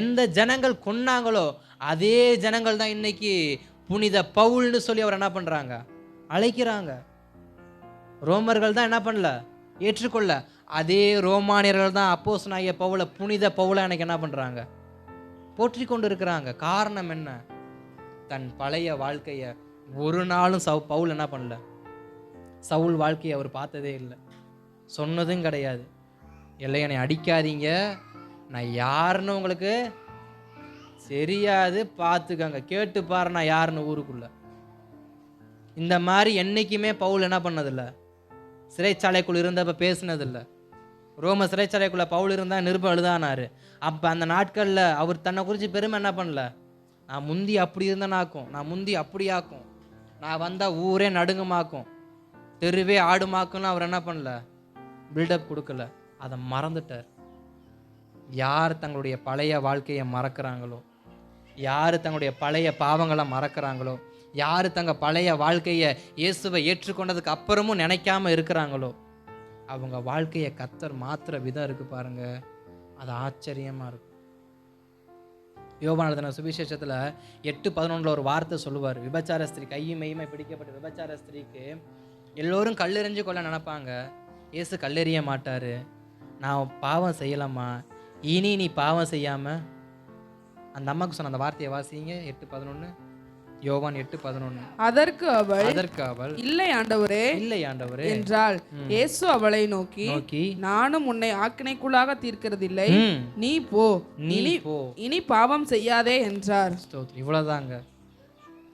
எந்த ஜனங்கள் கொன்னாங்களோ, அதே ஜனங்கள் தான் இன்னைக்கு புனித பவுல்னு சொல்லி அவர் என்ன பண்ணுறாங்க, அழைக்கிறாங்க. ரோமர்கள் தான் என்ன பண்ணல, ஏற்றுக்கொள்ள. அதே ரோமானியர்கள் தான் அப்போஸ்தலனாகிய பவுலை புனித பவுலை எனக்கு என்ன பண்ணுறாங்க, போற்றி கொண்டு இருக்கிறாங்க. காரணம் என்ன, தன் பழைய வாழ்க்கையை ஒரு நாளும் பவுல் என்ன பண்ணல, சவுல் வாழ்க்கையை அவர் பார்த்ததே இல்லை, சொன்னதும் கிடையாது. இல்லை என்னை அடிக்காதீங்க, நான் யாருன்னு உங்களுக்கு தெரியாது, பார்த்துக்கங்க, கேட்டு பாரு நான் யாருன்னு ஊருக்குள்ள. இந்த மாதிரி என்னைக்குமே பவுல் என்ன பண்ணதில்லை, சிறைச்சாலைக்குள் இருந்தப்ப பேசினதில்லை. ரோம சிறைச்சாலைக்குள்ள பவுல் இருந்தா நிருபம் எழுதானாரு. அப்போ அந்த நாட்களில் அவர் தன்னை குறித்து பெருமை என்ன பண்ணல, நான் முந்தி அப்படி இருந்தேனாக்கும், நான் முந்தி அப்படியாக்கும், நான் வந்தால் ஊரே நடுங்குமாக்கும், தெருவே ஆடுமாக்குன்னு அவர் என்ன பண்ணல, பில்டப் கொடுக்கல. அதை மறந்துட்டார். யார் தங்களுடைய பழைய வாழ்க்கையை மறக்கிறாங்களோ, யார் தங்களுடைய பழைய பாவங்களை மறக்கிறாங்களோ, யார் தங்க பழைய வாழ்க்கையை இயேசுவை ஏற்றுக்கொண்டதுக்கு அப்புறமும் நினைக்காம இருக்கிறாங்களோ, அவங்க வாழ்க்கையை கர்த்தர் மாத்திர விதம் இருக்கு பாருங்க, அது ஆச்சரியமா இருக்கும். யோவான் எழுதின சுவிசேஷத்தில் 8:11 ஒரு வார்த்தை சொல்லுவார். விபச்சார ஸ்திரீ, கையும் மெய்யுமே பிடிக்கப்பட்ட விபச்சார ஸ்திரீக்கு எல்லோரும் கல்லெறிஞ்சு கொள்ள நினைப்பாங்க, இயேசு கல்லெறிய மாட்டார். நான் பாவம் செய்யலாமா, இனி நீ பாவம் செய்யாம, அந்த அம்மாவுக்கு சொன்ன அந்த வார்த்தையை வாசிங்க. 8:11, யோவான் 8:11. அதற்கு அவள் இல்லை ஆண்டவரே, இல்லை ஆண்டவரே என்றாள். இயேசு அவளை நோக்கி நானும் உன்னை ஆக்கினைக்குள்ளாக தீர்க்கிறதில்லை, நீ போ, இனி பாவம் செய்யாதே என்றார். இவ்வளவுதாங்க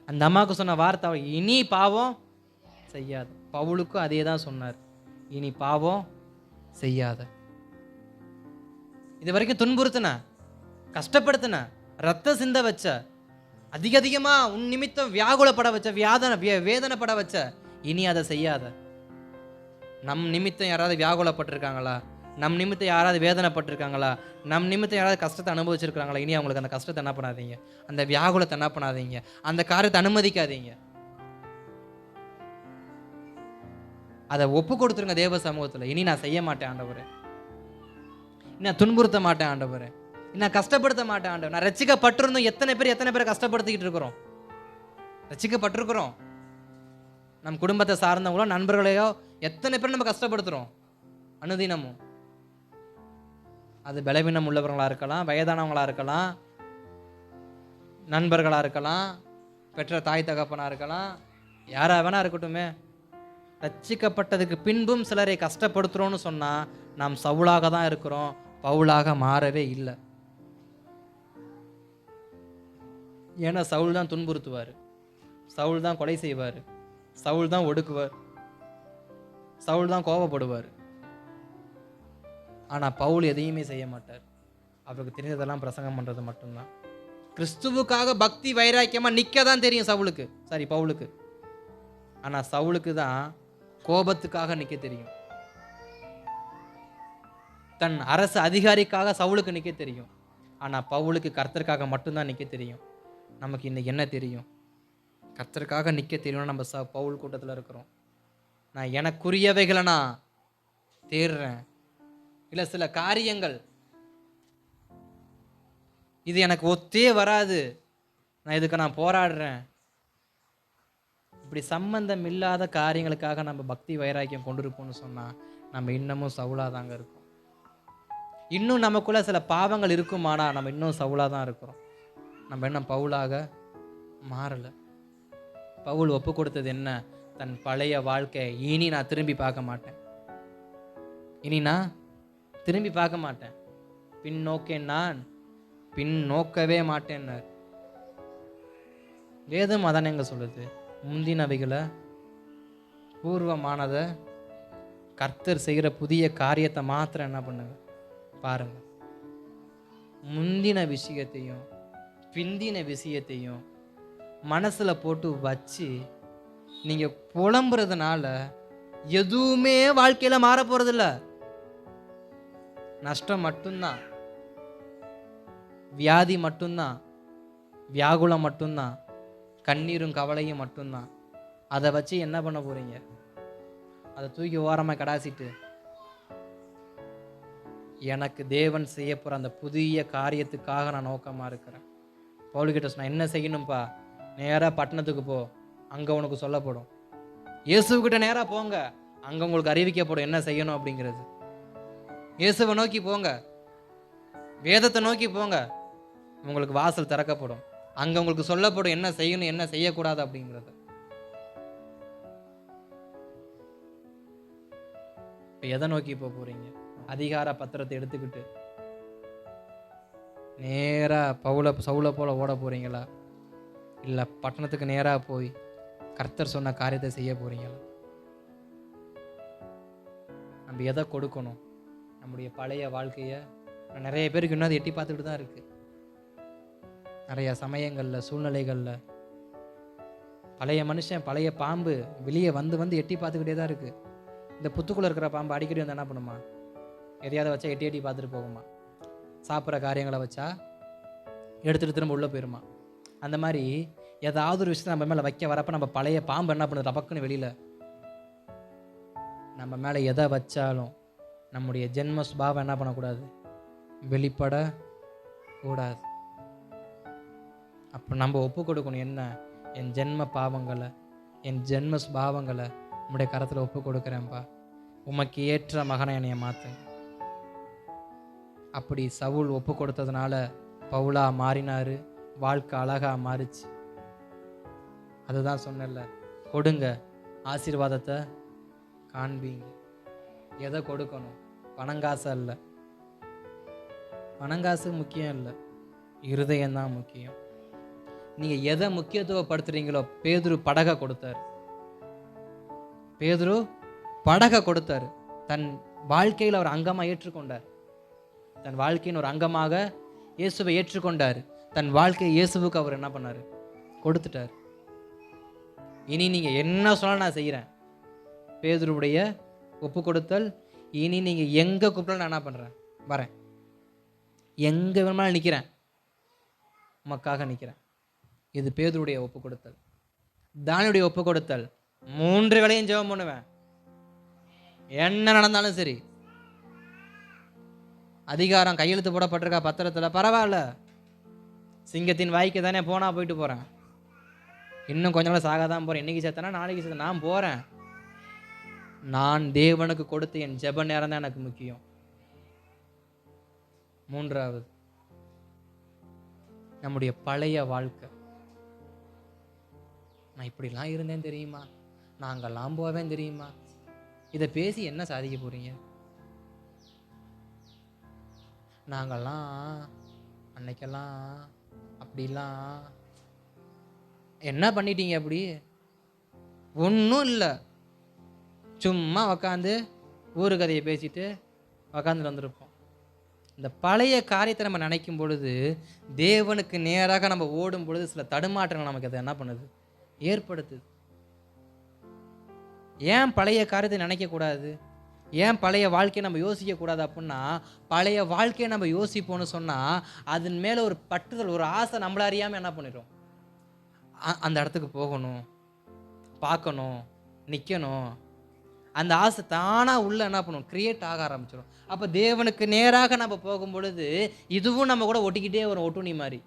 அந்த அம்மாவுக்கு சொன்ன வார்த்தை, இனி பாவம் செய்யாத. பவுலுக்கும் அதே தான் சொன்னார், இனி பாவம் செய்யாத. இது வரைக்கும் துன்புறுத்தின, கஷ்டப்படுத்தின, ரத்த சிந்த வச்ச, அதிகமாக உன் நிமித்தம் வியாகுலப்பட வச்ச, வேதனைப்பட வச்ச, இனி அதை செய்யாத. நம் நிமித்தம் யாராவது வியாகுலப்பட்டிருக்காங்களா, நம் நிமித்தம் யாராவது வேதனைப்பட்டிருக்காங்களா, நம் நிமித்தம் யாராவது கஷ்டத்தை அனுபவிச்சிருக்காங்களா, இனி அவங்களுக்கு அந்த கஷ்டத்தை என்ன பண்ணாதீங்க, அந்த வியாகுலத்தை என்ன பண்ணாதீங்க, அந்த காரியத்தை அனுமதிக்காதீங்க. அதை ஒப்பு கொடுத்துருங்க தேவ சமூகத்தில். இனி நான் செய்ய மாட்டேன் ஆண்டவரே, நான் துன்புறுத்த மாட்டேன் ஆண்டவரே, நான் கஷ்டப்படுத்த மாட்டேன் ஆண்டவர். நான் ரட்சிக்கப்பட்டிருந்தோம். எத்தனை பேர் கஷ்டப்படுத்திக்கிட்டு இருக்கிறோம். ரட்சிக்கப்பட்டிருக்கிறோம். நம் குடும்பத்தை சார்ந்தவங்களோ நண்பர்களையோ எத்தனை பேர் நம்ம கஷ்டப்படுத்துகிறோம் அனுதினமும். அது பலவீனம் உள்ளவர்களாக இருக்கலாம், வயதானவங்களாக இருக்கலாம், நண்பர்களாக இருக்கலாம், பெற்ற தாய் தகப்பனாக இருக்கலாம், யாராக வேணா இருக்கட்டுமே. ரட்சிக்கப்பட்டதுக்கு பின்பும் சிலரை கஷ்டப்படுத்துகிறோன்னு சொன்னால் நாம் சவுலாக தான் இருக்கிறோம், பவுலாக மாறவே இல்லை. ஏன்னா சவுல் தான் துன்புறுத்துவார், சவுல் தான் கொலை செய்வார், சவுல் தான் ஒடுக்குவார், சவுல் தான் கோபப்படுவார். ஆனால் பவுல் எதையுமே செய்ய மாட்டார். அவருக்கு தெரிஞ்சதெல்லாம் பிரசங்கம் பண்ணுறது மட்டும்தான். கிறிஸ்துவுக்காக பக்தி வைராக்கியமாக நிற்க தான் தெரியும் சவுலுக்கு, பவுலுக்கு. ஆனால் சவுலுக்கு தான் கோபத்துக்காக நிற்க தெரியும். தன் அரசு அதிகாரிக்காக சவுலுக்கு நிற்க தெரியும். ஆனால் பவுலுக்கு கர்த்தருக்காக மட்டும்தான் நிற்க தெரியும். நமக்கு இன்னைக்கு என்ன தெரியும்? கர்த்தருக்காக நிற்க தெரியும்னா நம்ம பவுல் கூட்டத்தில் இருக்கிறோம். நான் எனக்குரியவைகளை நான் தேடுறேன். இல்லை சில காரியங்கள் இது எனக்கு ஒத்தே வராது, நான் இதுக்கு நான் போராடுறேன். இப்படி சம்பந்தம் இல்லாத காரியங்களுக்காக நம்ம பக்தி வைராக்கியம் கொண்டிருப்போம்னு சொன்னால் நம்ம இன்னமும் சவுலாதாங்க இருக்கோம். இன்னும் நமக்குள்ள சில பாவங்கள் இருக்குமானா நம்ம இன்னும் சவுலாதான் இருக்கிறோம். நம்ம இன்னும் பவுலாக மாறலை. பவுல் ஒப்பு கொடுத்தது என்ன? தன் பழைய வாழ்க்கை. இனி நான் திரும்பி பார்க்க மாட்டேன், இனி நான் திரும்பி பார்க்க மாட்டேன், பின் நோக்கேன், நான் பின் நோக்கவே மாட்டேன்னார். வேதம் அதானே எங்க சொல்லுது? முந்தினவைகளை பூர்வமானதை கர்த்தர் செய்கிற புதிய காரியத்தை மாத்திரம் என்ன பண்ணுங்க பாருங்க. முந்தின விஷயத்தையும் பிந்தின விஷயத்தையும் மனசுல போட்டு வச்சு நீங்க புலம்புறதுனால எதுவுமே வாழ்க்கையில மாற போறதில்ல. நஷ்டம் மட்டும்தான், வியாதி மட்டும்தான், வியாகுலம் மட்டும்தான், கண்ணீரும் கவலையும் மட்டும்தான். அதை வச்சு என்ன பண்ண போறீங்க? அதை தூக்கி ஓரமாக கடாசிட்டு எனக்கு தேவன் செய்ய போற அந்த புதிய காரியத்துக்காக நான் நோக்கமா இருக்கிறேன். பவுல்கிட்ட சொன்ன என்ன செய்யணும்ப்பா? நேராக பட்டணத்துக்கு போ, அங்கே உனக்கு சொல்லப்படும். இயேசுக்கிட்ட நேராக போங்க, அங்கே உங்களுக்கு அறிவிக்கப்படும் என்ன செய்யணும் அப்படிங்கிறது. இயேசுவை நோக்கி போங்க, வேதத்தை நோக்கி போங்க, உங்களுக்கு வாசல் திறக்கப்படும். அங்கே உங்களுக்கு சொல்லப்படும் என்ன செய்யணும் என்ன செய்யக்கூடாது அப்படிங்கிறது. இப்போ எதை நோக்கி போக போறீங்க? அதிகார பத்திரத்தை எடுத்துக்கிட்டு நேராக சவுலை போல ஓட போறீங்களா? இல்லை பட்டணத்துக்கு நேராக போய் கர்த்தர் சொன்ன காரியத்தை செய்ய போறீங்களா? நம்ம எதை கொடுக்கணும்? நம்முடைய பழைய வாழ்க்கையை நிறைய பேருக்கு இன்னும் எட்டி பார்த்துக்கிட்டு தான் இருக்கு. நிறைய சமயங்களில் சூழ்நிலைகளில் பழைய மனுஷன் பழைய பாம்பு வெளியே வந்து எட்டி பார்த்துக்கிட்டே தான் இருக்கு. இந்த புத்துக்குள்ளே இருக்கிற பாம்பு அடிக்கடி வந்து என்ன பண்ணுமா? எதையாவது வச்சா எட்டி பார்த்துட்டு போகுமா? சாப்பிட்ற காரியங்களை வச்சா எடுத்துகிட்டு திரும்ப உள்ளே போயிருமா? அந்த மாதிரி ஏதாவது ஒரு விஷயத்தை நம்ம மேலே வைக்க வரப்போ நம்ம பழைய பாம்பு என்ன பண்ணுது? ரபக்குன்னு வெளியில். நம்ம மேலே எதை வச்சாலும் நம்முடைய ஜென்ம சுபாவம் என்ன பண்ணக்கூடாது? வெளிப்பட கூடாது. அப்போ நம்ம ஒப்பு கொடுக்கணும். என்ன? என் ஜென்ம பாவங்களை, என் ஜென்ம சுபாவங்களை உம்முடைய கரத்தில் ஒப்பு கொடுக்குறேன்ப்பா, உமக்கு ஏற்ற மகனை என்னைய மாற்றுங்க. அப்படி சவுல் ஒப்பு கொடுத்ததுனால பவுலா மாறினாரு, வாழ்க்கை அழகா மாறிச்சு. அதுதான் சொன்னேன்ல, கொடுங்க, ஆசீர்வாதத்தை காண்பீங்க. எதை கொடுக்கணும்? பணங்காசு அல்ல, பணங்காசு முக்கியம் இல்லை, இருதயம்தான் முக்கியம். நீங்கள் எதை முக்கியத்துவப்படுத்துறீங்களோ. பேதுரு படகை கொடுத்தார், பேதுரு படகை கொடுத்தார். தன் வாழ்க்கையில் அவர் அங்கமாக ஏற்றுக்கொண்டார். தன் வாழ்க்கையின் ஒரு அங்கமாக இயேசுவை ஏற்றுக்கொண்டார். தன் வாழ்க்கையை இயேசுவுக்கு அவர் என்ன பண்ணார்? கொடுத்துட்டார். இனி நீங்கள் என்ன சொன்னாலும் நான் செய்கிறேன். பேதுருவுடைய ஒப்பு கொடுத்தல். இனி நீங்கள் எங்கே கூப்பிட்டாலும் நான் என்ன பண்ணுறேன்? வரேன். எங்கே வேணுமாலும் நிற்கிறேன், உமக்காக நிற்கிறேன். இது பேதுருடைய ஒப்பு கொடுத்தல். தானியுடைய ஒப்பு கொடுத்தல். 3 வேளையும் ஜெபம் பண்ணுவேன், என்ன நடந்தாலும் சரி. அதிகாரம் கையெழுத்து போடப்பட்டிருக்கா பத்திரத்தில், பரவாயில்ல, சிங்கத்தின் வாய்க்கு தானே போனால் போயிட்டு போகிறேன், இன்னும் கொஞ்ச நாள் சாக தான் போகிறேன், இன்றைக்கி செத்தனா நாளைக்கு செத்த நான் போகிறேன். நான் தேவனுக்கு கொடுத்த என் ஜெப நேரம் தான் எனக்கு முக்கியம். மூன்றாவது, நம்முடைய பழைய வாழ்க்கை. நான் இப்படிலாம் இருந்தேன் தெரியுமா, நாங்கள்லாம் போவேன் தெரியுமா, இதை பேசி என்ன சாதிக்க போறீங்க? நாங்கள்லாம் அன்னைக்கெல்லாம் அப்படிலாம் என்ன பண்ணிட்டீங்க? அப்படி ஒன்றும் இல்லை, சும்மா உக்காந்து ஊரு கதையை பேசிட்டு உக்காந்து வந்திருப்போம். இந்த பழைய காரியத்தை நம்ம நினைக்கும் பொழுது, தேவனுக்கு நேராக நம்ம ஓடும் பொழுது சில தடுமாற்றங்கள் நமக்கு அதை என்ன பண்ணுது, ஏற்படுத்துது. ஏன் பழைய காரியத்தை நினைக்கக்கூடாது, ஏன் பழைய வாழ்க்கையை நம்ம யோசிக்கக்கூடாது அப்படின்னா, பழைய வாழ்க்கையை நம்ம யோசிப்போன்னு சொன்னால் அதன் மேலே ஒரு பற்றுதல், ஒரு ஆசை நம்மள அறியாமல் என்ன பண்ணிடும், அந்த இடத்துக்கு போகணும், பார்க்கணும், நிற்கணும், அந்த ஆசை தானாக உள்ள என்ன பண்ணும், கிரியேட் ஆக ஆரம்பிச்சிடும். அப்போ தேவனுக்கு நேராக நம்ம போகும் பொழுது இதுவும் நம்ம கூட ஒட்டிக்கிட்டே வரும், ஒட்டுணி மாதிரி.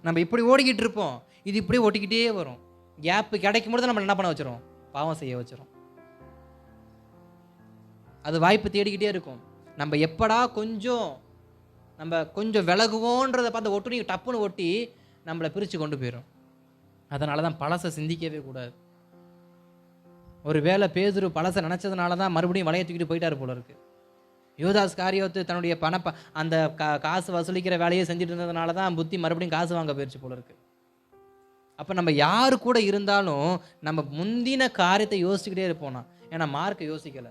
நம்ம இப்படி ஓடிக்கிட்டு இருப்போம், இது இப்படி ஒட்டிக்கிட்டே வரும். கேப்பு கிடைக்கும் பொழுது நம்ம என்ன பண்ண வச்சிரும், பாவம் செய்ய வச்சிரும். அது வாய்ப்பு தேடிக்கிட்டே இருக்கும். நம்ம எப்படா கொஞ்சம் விலகுவோன்றதை பார்த்து ஒட்டுணி டப்புன்னு ஒட்டி நம்மளை பிரித்து கொண்டு போயிடும். அதனால தான் பழசை சிந்திக்கவே கூடாது. ஒரு வேளை பேதுரு பழசை நினச்சதுனால தான் மறுபடியும் வலையை தூக்கிட்டு போயிட்டாரு போல இருக்கு. யூதாஸ் காரியோத்து தன்னுடைய அந்த காசு வசூலிக்கிற வேலையை செஞ்சுட்டு இருந்ததுனால தான் புத்தி மறுபடியும் காசு வாங்க போயிடுச்சு போல இருக்கு. அப்போ நம்ம யாரு கூட இருந்தாலும் நம்ம முந்தின காரியத்தை யோசிச்சுக்கிட்டே இருப்போம்னா. ஏன்னா மார்க்கை யோசிக்கலை,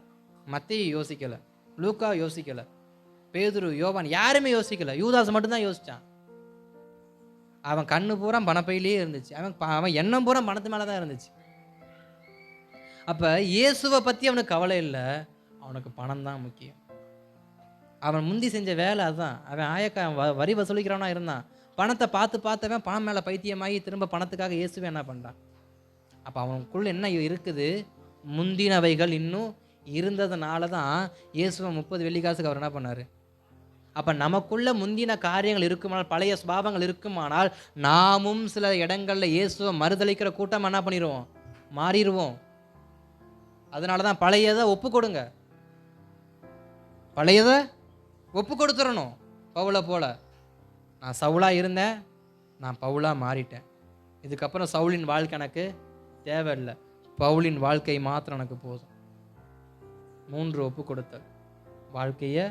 மத்தேயு யோசிக்கலை, லூக்கா யோசிக்கலை, பேதுரு, யோவான் யாருமே யோசிக்கலை. யூதாஸ் மட்டும்தான் யோசித்தான். அவன் கண்ணு பூரா பணப்பையிலேயே இருந்துச்சு, அவன் எண்ணம் பூரா பணத்து மேலே தான் இருந்துச்சு. அப்போ இயேசுவை பற்றி அவனுக்கு கவலை இல்லை, அவனுக்கு பணம் தான் முக்கியம். அவன் முந்தி செஞ்ச வேலை அதுதான். அவன் வரி வசூலிக்கிறவனா இருந்தான். பணத்தை பார்த்தவன் பணம் மேலே பைத்தியமாகி திரும்ப பணத்துக்காக இயேசுவை என்ன பண்ணுறான். அப்போ அவனுக்குள்ள என்ன இருக்குது, முந்தினவைகள் இன்னும் இருந்ததுனால தான் இயேசுவை 30 வெள்ளிக்காசுக்கு அவர் என்ன பண்ணார். அப்போ நமக்குள்ள முந்தின காரியங்கள் இருக்குமானால், பழைய சுபாவங்கள் இருக்குமானால், நாமும் சில இடங்களில் இயேசுவை மறுதளிக்கிற கூட்டம் என்ன பண்ணிடுவோம், மாறிடுவோம். அதனால தான் பழையதை ஒப்பு கொடுங்க, பழையதை ஒப்பு கொடுத்துடணும். பவுலை போல, நான் சவுலாக இருந்தேன், நான் பவுலாக மாறிட்டேன், இதுக்கப்புறம் சவுலின் வாழ்க்கை எனக்கு தேவையில்லை, பவுலின் வாழ்க்கை மாத்திரம் எனக்கு போதும். 3 ஒப்பு கொடுத்தல். வாழ்க்கையை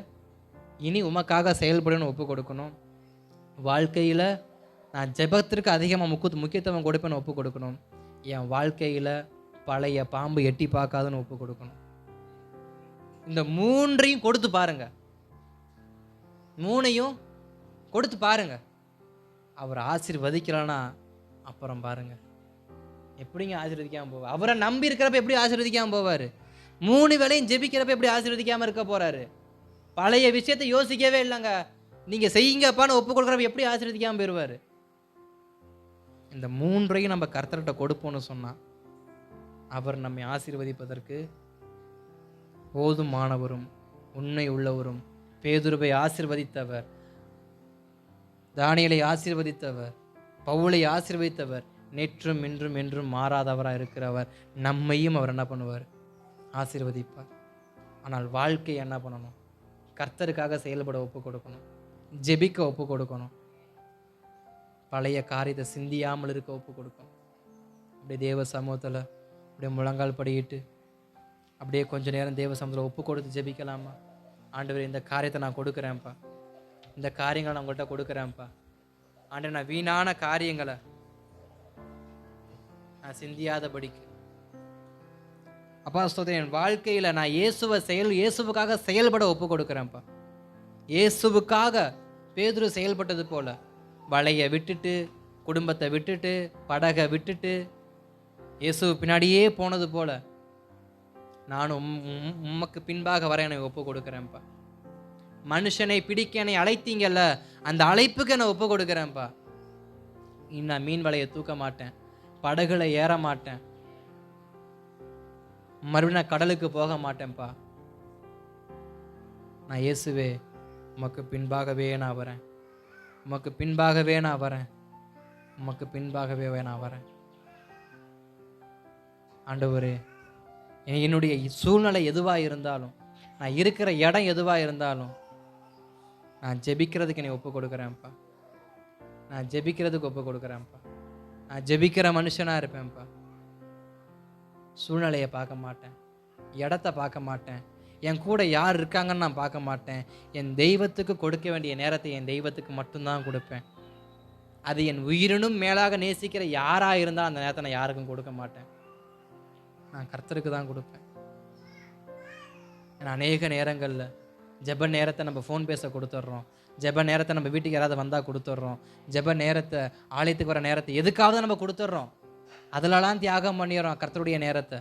இனி உமக்காக செயல்படணும்னு ஒப்பு கொடுக்கணும். வாழ்க்கையில் நான் ஜெபத்திற்கு அதிகமாக முக்கியத்துவம் கொடுப்பேன்னு ஒப்பு கொடுக்கணும். என் வாழ்க்கையில் பழைய பாம்பு எட்டி பார்க்காதுன்னு ஒப்பு கொடுக்கணும். இந்த 3ஐயும் கொடுத்து பாருங்க, 3ஐயும் கொடுத்து பாருங்க. அவர் ஆசீர்வதிக்கலன்னா அப்புறம் பாருங்க எப்படிங்க ஆசீர்வதிக்காமல் போவார். அவரை நம்பி இருக்கிறப்ப எப்படி ஆசீர்வதிக்காமல் போவார். 3 வேளையும் ஜெபிக்கிறப்ப எப்படி ஆசீர்வதிக்காமல் இருக்க போறாரு. பழைய விஷயத்தை யோசிக்கவே இல்லைங்க, நீங்கள் செய்யுங்கப்பான்னு ஒப்பு கொடுக்குறப்ப எப்படி ஆசீர்வதிக்காமல் போயிடுவார். இந்த 3ஐயும் நம்ம கர்த்தர்கிட்ட கொடுப்போம்னு சொன்னால் அவர் நம்மை ஆசீர்வதிப்பதற்கு போதுமானவரும் உண்மை உள்ளவரும். பேதுருவை ஆசீர்வதித்தவர், தானியேலை ஆசீர்வதித்தவர், பவுலை ஆசீர்வதித்தவர், நேற்றும் இன்றும் என்றும் மாறாதவராக இருக்கிறவர். நம்மையும் அவர் என்ன பண்ணுவார், ஆசீர்வதிப்பார். ஆனால் வாழ்க்கையை என்ன பண்ணணும், கர்த்தருக்காக செயல்பட ஒப்பு கொடுக்கணும், ஜெபிக்க ஒப்பு கொடுக்கணும், பழைய காரியத்தை சிந்தியாமல் இருக்க ஒப்பு கொடுக்கணும். அப்படியே தேவ சமூகத்தில் அப்படியே முழங்கால் படிக்கிட்டு அப்படியே கொஞ்ச நேரம் தேவ சமூகத்தில் ஒப்பு கொடுத்து ஜெபிக்கலாமா. ஆண்டவரே, இந்த காரியத்தை நான் கொடுக்குறேன்ப்பா, இந்த காரியங்களை நான் உங்கள்கிட்ட கொடுக்குறேன்ப்பா. ஆண்டவர், நான் வீணான காரியங்களை நான் சிந்தியாதபடிக்கு அப்பா ஸ்தோத்திரம், என் வாழ்க்கையில் நான் இயேசுவுக்காக செயல்பட ஒப்பு கொடுக்குறேன்ப்பா. இயேசுவுக்காக பேதுரு செயல்பட்டது போல வலையை விட்டுட்டு, குடும்பத்தை விட்டுட்டு, படகை விட்டுட்டு இயேசு பின்னாடியே போனது போல நானும் உமக்கு பின்பாக வர என்னை ஒப்பு கொடுக்குறேன்ப்பா. மனுஷனை பிடிக்க என்னை அழைத்தீங்கல்ல, அந்த அழைப்புக்கு என்னை ஒப்பு கொடுக்குறேன்ப்பா. நான் மீன் வலையை தூக்க மாட்டேன், படகுல ஏற மாட்டேன், மறுபடியும் நான் கடலுக்கு போக மாட்டேன்ப்பா. நான் இயேசுவே உமக்கு பின்பாகவே நான் வரேன், உமக்கு பின்பாகவே நான் வரேன், உமக்கு பின்பாகவே நான் வரேன். ஆண்டவரே, என்னுடைய சூழ்நிலை எதுவாக இருந்தாலும், நான் இருக்கிற இடம் எதுவாக இருந்தாலும், நான் ஜெபிக்கிறதுக்கு என்னை ஒப்பு கொடுக்குறேன்ப்பா. நான் ஜெபிக்கிறதுக்கு ஒப்பு கொடுக்குறேன்ப்பா. நான் ஜெபிக்கிற மனுஷனாக இருப்பேன்ப்பா. சூழ்நிலையை பார்க்க மாட்டேன், இடத்த பார்க்க மாட்டேன், என் கூட யார் இருக்காங்கன்னு நான் பார்க்க மாட்டேன். என் தெய்வத்துக்கு கொடுக்க வேண்டிய நேரத்தை என் தெய்வத்துக்கு மட்டும்தான் கொடுப்பேன். அது என் உயிரினும் மேலாக நேசிக்கிற யாராக இருந்தால் அந்த நேரத்தை நான் யாருக்கும் கொடுக்க மாட்டேன். நான் கர்த்தருக்கு தான் கொடுப்பேன். ஏன்னா அநேக நேரங்களில் ஜெப நேரத்தை நம்ம ஃபோன் பேச கொடுத்துட்றோம், ஜெப நேரத்தை நம்ம வீட்டுக்கு யாராவது வந்தால் கொடுத்துட்றோம், ஜெப நேரத்தை ஆலயத்துக்கு வர நேரத்தை எதுக்காவது நம்ம கொடுத்துட்றோம். அதிலலாம் தியாகம் பண்ணிடுறோம் கர்த்தருடைய நேரத்தை.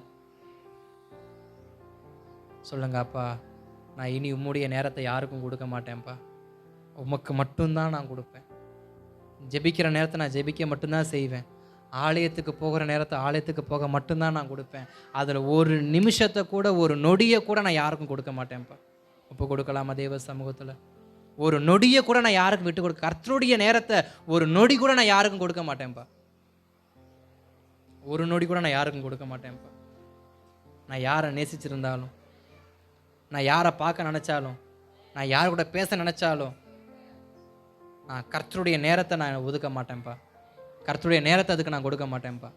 சொல்லுங்க அப்பா, நான் இனி உம்முடைய நேரத்தை யாருக்கும் கொடுக்க மாட்டேன்ப்பா, உமக்கு மட்டும்தான் நான் கொடுப்பேன். ஜெபிக்கிற நேரத்தை நான் ஜெபிக்க மட்டும்தான் செய்வேன். ஆலயத்துக்கு போகிற நேரத்தை ஆலயத்துக்கு போக மட்டும்தான் நான் கொடுப்பேன். அதில் ஒரு நிமிஷத்தை கூட, ஒரு நொடியை கூட நான் யாருக்கும் கொடுக்க மாட்டேன்ப்பா. ஒப்பு கொடுக்கலாமா தேவ சமூகத்தில்? ஒரு நொடியை கூட நான் யாருக்கும் விட்டு கொடுக்க, கர்த்தருடைய நேரத்தை ஒரு நொடி கூட நான் யாருக்கும் கொடுக்க மாட்டேன்ப்பா. ஒரு நொடி கூட நான் யாருக்கும் கொடுக்க மாட்டேன்ப்பா. நான் யாரை நேசிச்சிருந்தாலும், நான் யாரை பார்க்க நினச்சாலும், நான் யார் கூட பேச நினச்சாலும், நான் கர்த்தருடைய நேரத்தை நான் ஒதுக்க மாட்டேன்ப்பா. கர்த்தருடைய நேரத்தை அதுக்கு நான் கொடுக்க மாட்டேன்ப்பா.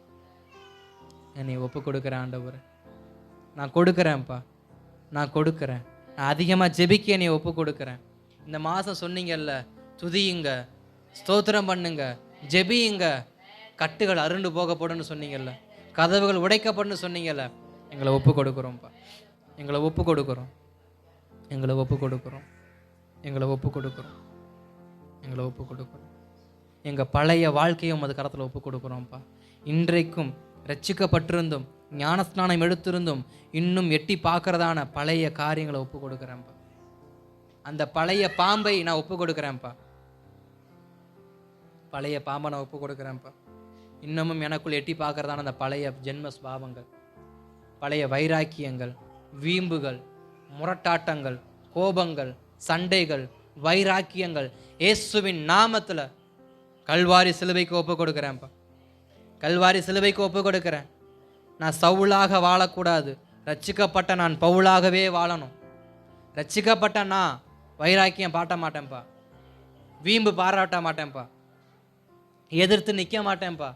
என்னை ஒப்பு கொடுக்குறேன் ஆண்டவர், நான் கொடுக்குறேன்ப்பா, நான் கொடுக்குறேன். நான் அதிகமாக ஜெபிக்க என்னை ஒப்பு கொடுக்குறேன். இந்த மாதம் சொன்னீங்கல்ல, துதியுங்க, ஸ்தோத்திரம் பண்ணுங்க, ஜெபியுங்க, கட்டுகள் அருண்டு போகப்படும்னு சொன்னீங்கல்ல, கதவுகள் உடைக்கப்படும்னு சொன்னீங்கல்ல. எங்களை ஒப்பு கொடுக்குறோம்ப்பா, எங்களை ஒப்பு கொடுக்குறோம், எங்களை ஒப்பு கொடுக்குறோம், எங்களை ஒப்பு கொடுக்குறோம், எங்களை ஒப்பு கொடுக்குறோம். எங்கள் பழைய வாழ்க்கையும் அது கரத்தில் ஒப்பு கொடுக்குறோம்ப்பா. இன்றைக்கும் ரட்சிக்கப்பட்டிருந்தும் ஞானஸ்நானம் எடுத்திருந்தும் இன்னும் எட்டி பார்க்கறதான பழைய காரியங்களை ஒப்பு கொடுக்குறேன்ப்பா. அந்த பழைய பாம்பை நான் ஒப்பு கொடுக்குறேன்ப்பா, பழைய பாம்பை நான் ஒப்பு கொடுக்குறேன்ப்பா. இன்னமும் எனக்குள் எட்டி பார்க்கறதான அந்த பழைய ஜென்ம சுபாவங்கள், பழைய வைராக்கியங்கள், வீம்புகள், முரட்டாட்டங்கள், கோபங்கள், சண்டைகள், வைராக்கியங்கள் இயேசுவின் நாமத்தில் கல்வாரி சிலுவைக்கு ஒப்பு கொடுக்குறேன்ப்பா. கல்வாரி சிலுவைக்கு ஒப்பு கொடுக்குறேன். நான் சவுலாக வாழக்கூடாது, ரட்சிக்கப்பட்ட நான் பவுலாகவே வாழணும். ரட்சிக்கப்பட்ட நான் வைராக்கியம் பாட்ட மாட்டேன்ப்பா, வீம்பு பாராட்ட மாட்டேன்ப்பா, எதிர்த்து நிற்க மாட்டேன்ப்பா,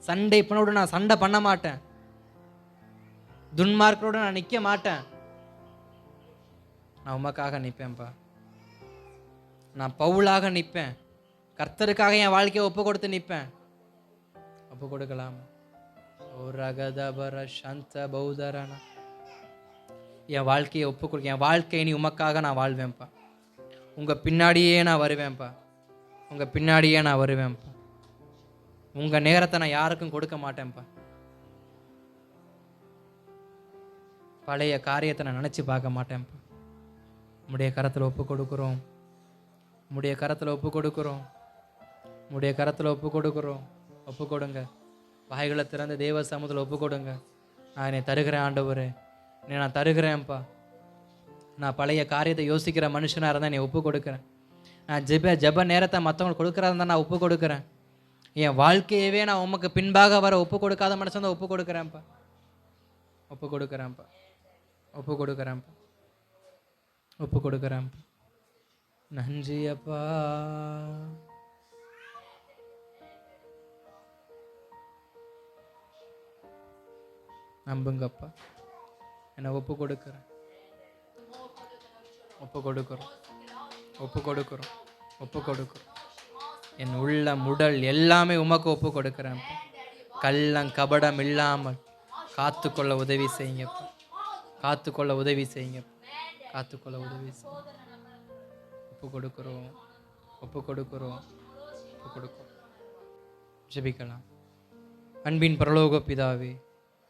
சண்டை பண்ணோடு நான் சண்டை பண்ண மாட்டேன், துன்மார்க்கரோடு நான் நிற்க மாட்டேன். நான் உமக்காக நிற்பேன்ப்பா, நான் பவுலாக நிற்பேன், கர்த்தருக்காக என் வாழ்க்கையை ஒப்பு கொடுத்து நிற்பேன். ஒப்பு கொடுக்கலாம். ஓ ரகதபர சந்த பௌதரன, என் வாழ்க்கையை ஒப்பு கொடுக்க, என் வாழ்க்கையை நீ உமக்காக நான் வாழ்வேன்ப்பா. உங்கள் பின்னாடியே நான் வருவேன்ப்பா, உங்கள் பின்னாடியே நான் வருவேன்ப்பா. உங்கள் நேரத்தை நான் யாருக்கும் கொடுக்க மாட்டேன்ப்பா. பழைய காரியத்தை நான் நினச்சி பார்க்க மாட்டேன்ப்பா. உம்முடைய கரத்தில் ஒப்பு கொடுக்குறோம், உம்முடைய கரத்தில் ஒப்பு கொடுக்குறோம், உம்முடைய கரத்தில் ஒப்பு கொடுக்குறோம். ஒப்பு கொடுங்க, வாய்களை திறந்த தேவ சமூகத்தில் ஒப்பு கொடுங்க. நான் என்னை தருகிறேன் ஆண்டவரே, நான் தருகிறேன்ப்பா. நான் பழைய காரியத்தை யோசிக்கிற மனுஷனாக இருந்தால் என்னை ஒப்பு கொடுக்குறேன். நான் ஜெப நேரத்தை மற்றவங்களுக்கு கொடுக்குறதா இருந்தால் நான் ஒப்பு கொடுக்குறேன். என் வாழ்க்கையவே நான் உமக்கு பின்பாக வர ஒப்பு கொடுக்காத மனுஷன் தான் ஒப்பு கொடுக்குறேன்ப்பா, ஒப்பு கொடுக்குறேன்ப்பா, ஒப்பு கொடுக்குறேன்ப்பா, ஒப்பு கொடுக்குறேன்ப்பா. நன்றி அப்பா. நம்புங்கப்பா, என்னை ஒப்பு கொடுக்குறேன், ஒப்பு கொடுக்குறோம், ஒப்பு கொடுக்குறோம், ஒப்பு கொடுக்குறோம். என் உள்ளம் உடல் எல்லாமே உமக்கு ஒப்பு கொடுக்குறேன்ப்பா. கள்ளம் கபடம் இல்லாமல் காத்துக்கொள்ள உதவி செய்யுங்கப்பா, காத்துக்கொள்ள உதவி செய்யுங்கப்பா, காத்துக்கொள்ள உதவி செய்யுங்க. ஒப்பு கொடுக்குறோம், ஒப்பு கொடுக்குறோம், ஒப்பு கொடுக்குறோம். ஜெபிக்கலாம். அன்பின் பரலோக பிதாவே,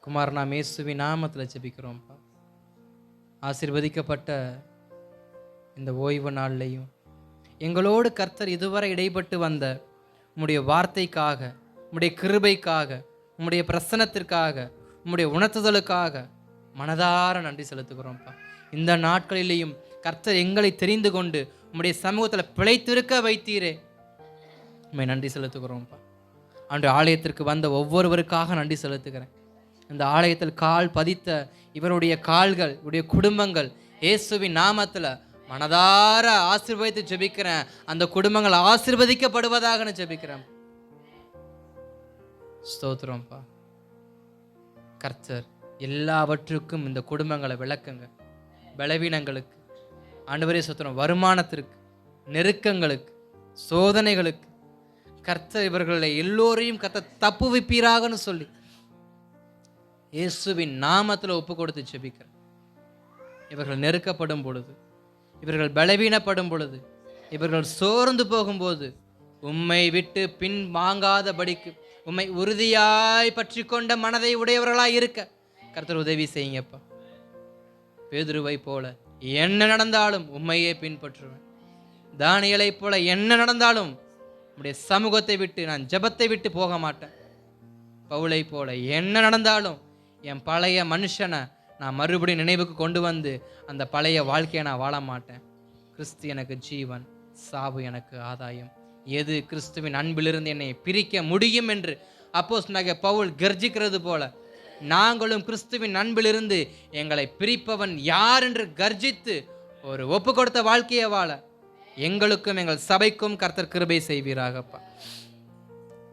குமாரனா இயேசுவின் நாமத்தில் ஜெபிக்கிறோம்ப்பா. ஆசீர்வதிக்கப்பட்ட இந்த ஓய்வு நாள்லையும் எங்களோடு கர்த்தர் இதுவரை இடைப்பட்டு வந்த உம்முடைய வார்த்தைக்காக, உம்முடைய கிருபைக்காக, உம்முடைய பிரசன்னத்திற்காக, உம்முடைய உணர்த்துதலுக்காக மனதார நன்றி செலுத்துகிறோம்ப்பா. இந்த நாட்களிலேயும் கர்த்தர் எங்களை தெரிந்து கொண்டு உம்முடைய சமூகத்தில் பிழைத்திருக்க வைத்தீரே, உண்மை நன்றி செலுத்துகிறோம்ப்பா. அன்று ஆலயத்திற்கு வந்த ஒவ்வொருவருக்காக நன்றி செலுத்துகிறேன். இந்த ஆலயத்தில் கால் பதித்த இவருடைய கால்கள், இவருடைய குடும்பங்கள் இயேசுவின் நாமத்தில் மனதார ஆசீர்வதித்து ஜெபிக்கிறேன். அந்த குடும்பங்கள் ஆசீர்வதிக்கப்படுவதாக ஜெபிக்கிறேன். ஸ்தோத்திரம்ப்பா. கர்த்தர் எல்லாவற்றுக்கும் இந்த குடும்பங்களை விளக்குங்க. பலவீனங்களுக்கு ஆண்டவரே ஸ்தோத்திரம், வருமானத்திற்கு, நெருக்கங்களுக்கு, சோதனைகளுக்கு கர்த்தர் இவர்களை எல்லோரையும் கர்த்தர் தப்புவிப்பீராகன்னு சொல்லி இயேசுவின் நாமத்தில் ஒப்பு கொடுத்து ஜெபிக்கிறேன். இவர்கள் நெருக்கப்படும் பொழுது, இவர்கள் பலவீனப்படும் பொழுது, இவர்கள் சோர்ந்து போகும்போது உம்மை விட்டு பின் வாங்காதபடிக்கு உம்மை உறுதியாய் பற்றி கொண்ட மனதை உடையவர்களாய் இருக்க கர்த்தர் உதவி செய்யுங்கப்பா. பேதுருவை போல என்ன நடந்தாலும் உம்மையே பின்பற்றுவேன். தானியேலை போல என்ன நடந்தாலும் உம்முடைய சமூகத்தை விட்டு நான் ஜெபத்தை விட்டு போக மாட்டேன். பவுலை போல என்ன நடந்தாலும் என் பழைய மனுஷனை நான் மறுபடியும் நினைவுக்கு கொண்டு வந்து அந்த பழைய வாழ்க்கையை நான் வாழ மாட்டேன். கிறிஸ்து எனக்கு ஜீவன், சாவு எனக்கு ஆதாயம். எது கிறிஸ்துவின் அன்பிலிருந்து என்னை பிரிக்க முடியும் என்று அப்போஸ்தலனாகிய பவுல் கர்ஜிக்கிறது போல நாங்களும் கிறிஸ்துவின் அன்பிலிருந்து எங்களை பிரிப்பவன் யார் என்று கர்ஜித்து ஒரு ஒப்பு கொடுத்த வாழ்க்கையை வாழ எங்களுக்கும் எங்கள் சபைக்கும் கர்த்தர் கிருபை செய்வீராகப்பா.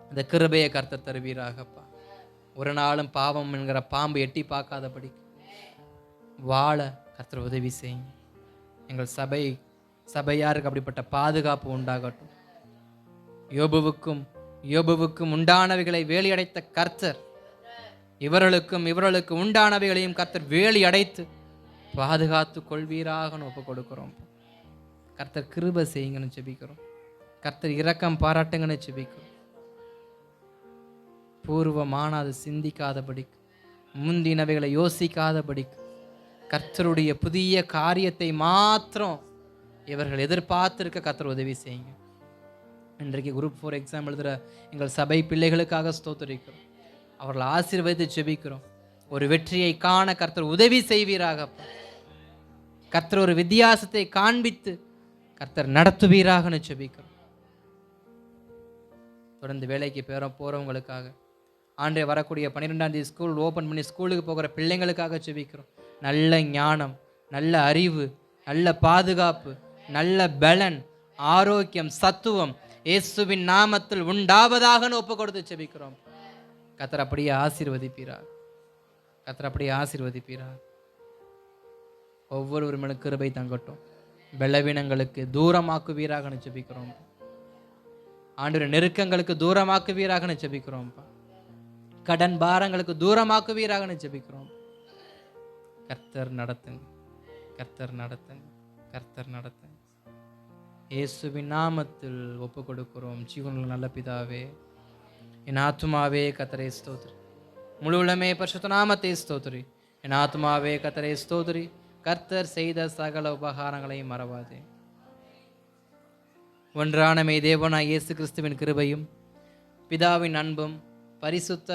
அந்த கிருபையை கர்த்தர் தருவீராகப்பா. ஒரு நாளும் பாவம் என்கிற பாம்பு எட்டி பார்க்காதபடி வாழ கர்த்தர் உதவி செய்யுங்க. எங்கள் சபையாருக்கு அப்படிப்பட்ட பாதுகாப்பு உண்டாகட்டும். யோபுவுக்கும் உண்டானவைகளை வேலியடைத்த கர்த்தர் இவர்களுக்கு உண்டானவைகளையும் கர்த்தர் வேலி அடைத்து பாதுகாத்து கொள்வீராக ஒப்பு கொடுக்கிறோம். கர்த்தர் கிருபை செய்யுங்கன்னு ஜெபிக்கிறோம். கர்த்தர் இரக்கம் பாராட்டுங்கன்னு ஜெபிக்கிறோம். பூர்வமான அது சிந்திக்காதபடிக்கு, முந்தினவைகளை யோசிக்காதபடிக்கு கர்த்தருடைய புதிய காரியத்தை மாத்திரம் இவர்கள் எதிர்பார்த்திருக்க கர்த்தர் உதவி செய்யுங்க. இன்றைக்கு குரூப் 4 எக்ஸாம் எழுதுகிற எங்கள் சபை பிள்ளைகளுக்காக ஸ்தோத்திரிக்கிறோம். அவர்களை ஆசீர்வதித்து ஜெபிக்கிறோம். ஒரு வெற்றியை காண கர்த்தர் உதவி செய்வீராக. கர்த்தர் ஒரு வித்தியாசத்தை காண்பித்து கர்த்தர் நடத்துவீராகன்னு ஜெபிக்கிறோம். தொடர்ந்து வேலைக்கு போகிறவங்களுக்காக, ஆண்டே வரக்கூடிய 12ஆம் தேதி ஸ்கூல் ஓப்பன் பண்ணி ஸ்கூலுக்கு போகிற பிள்ளைங்களுக்காக ஜெபிக்கிறோம். நல்ல ஞானம், நல்ல அறிவு, நல்ல பாதுகாப்பு, நல்ல பலன், ஆரோக்கியம், சத்துவம் இயேசுவின் நாமத்தில் உண்டாவதாக ஒப்பு கொடுத்து ஜெபிக்கிறோம். கர்த்தர் அப்படியே ஆசீர்வதிப்பீரார். கர்த்தர் அப்படியே ஆசீர்வதிப்பீரார். ஒவ்வொருவரும் கிருபை தங்கட்டும். பலவீனங்களுக்கு தூரமாக்குவீராக ஜெபிக்கிறோம். ஆண்டவரே நெருக்கங்களுக்கு தூரமாக்குவீராக ஜெபிக்கிறோம். கடன் பாரங்களுக்கு தூரமாக்குவீராக ஜெபிக்கிறோம். கர்த்தர் நடத்துங்க, கர்த்தர் நடத்துங்க, கர்த்தர் நடத்துங்க. இயேசுவின் நாமத்தில் ஒப்பு கொடுக்கிறோம். ஜீவனுள்ள நல்ல பிதாவே, என் ஆத்துமாவே கர்த்தரை ஸ்தோத்திரி, முழு உள்ளமே பரிசுத்த நாமத்தை ஸ்தோத்திரி. என் ஆத்துமாவே கர்த்தரை ஸ்தோத்திரி, கர்த்தர் செய்த சகல உபகாரங்களை மறவாதே. ஒன்றான மெய் தேவனாய் இயேசு கிறிஸ்துவின் கிருபையும் பிதாவின் அன்பும் பரிசுத்த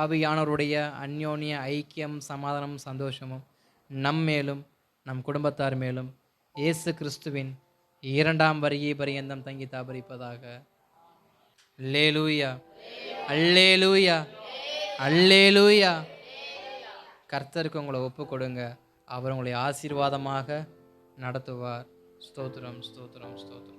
ஆவியானவருடைய அந்யோன்ய ஐக்கியம், சமாதானம், சந்தோஷமும் நம்மேலும் நம் குடும்பத்தார் மேலும் இயேசு கிறிஸ்துவின் 2ஆம் வருகை பரியந்தம் தங்கி தாபரிப்பதாக. அல்லேலூயா, அல்லேலூயா, அல்லேலூயா. கர்த்தருக்கு உங்களை ஒப்பு கொடுங்க. அவர் உங்களை ஆசீர்வாதமாக நடத்துவார். ஸ்தோத்திரம், ஸ்தோத்திரம், ஸ்தோத்திரம்.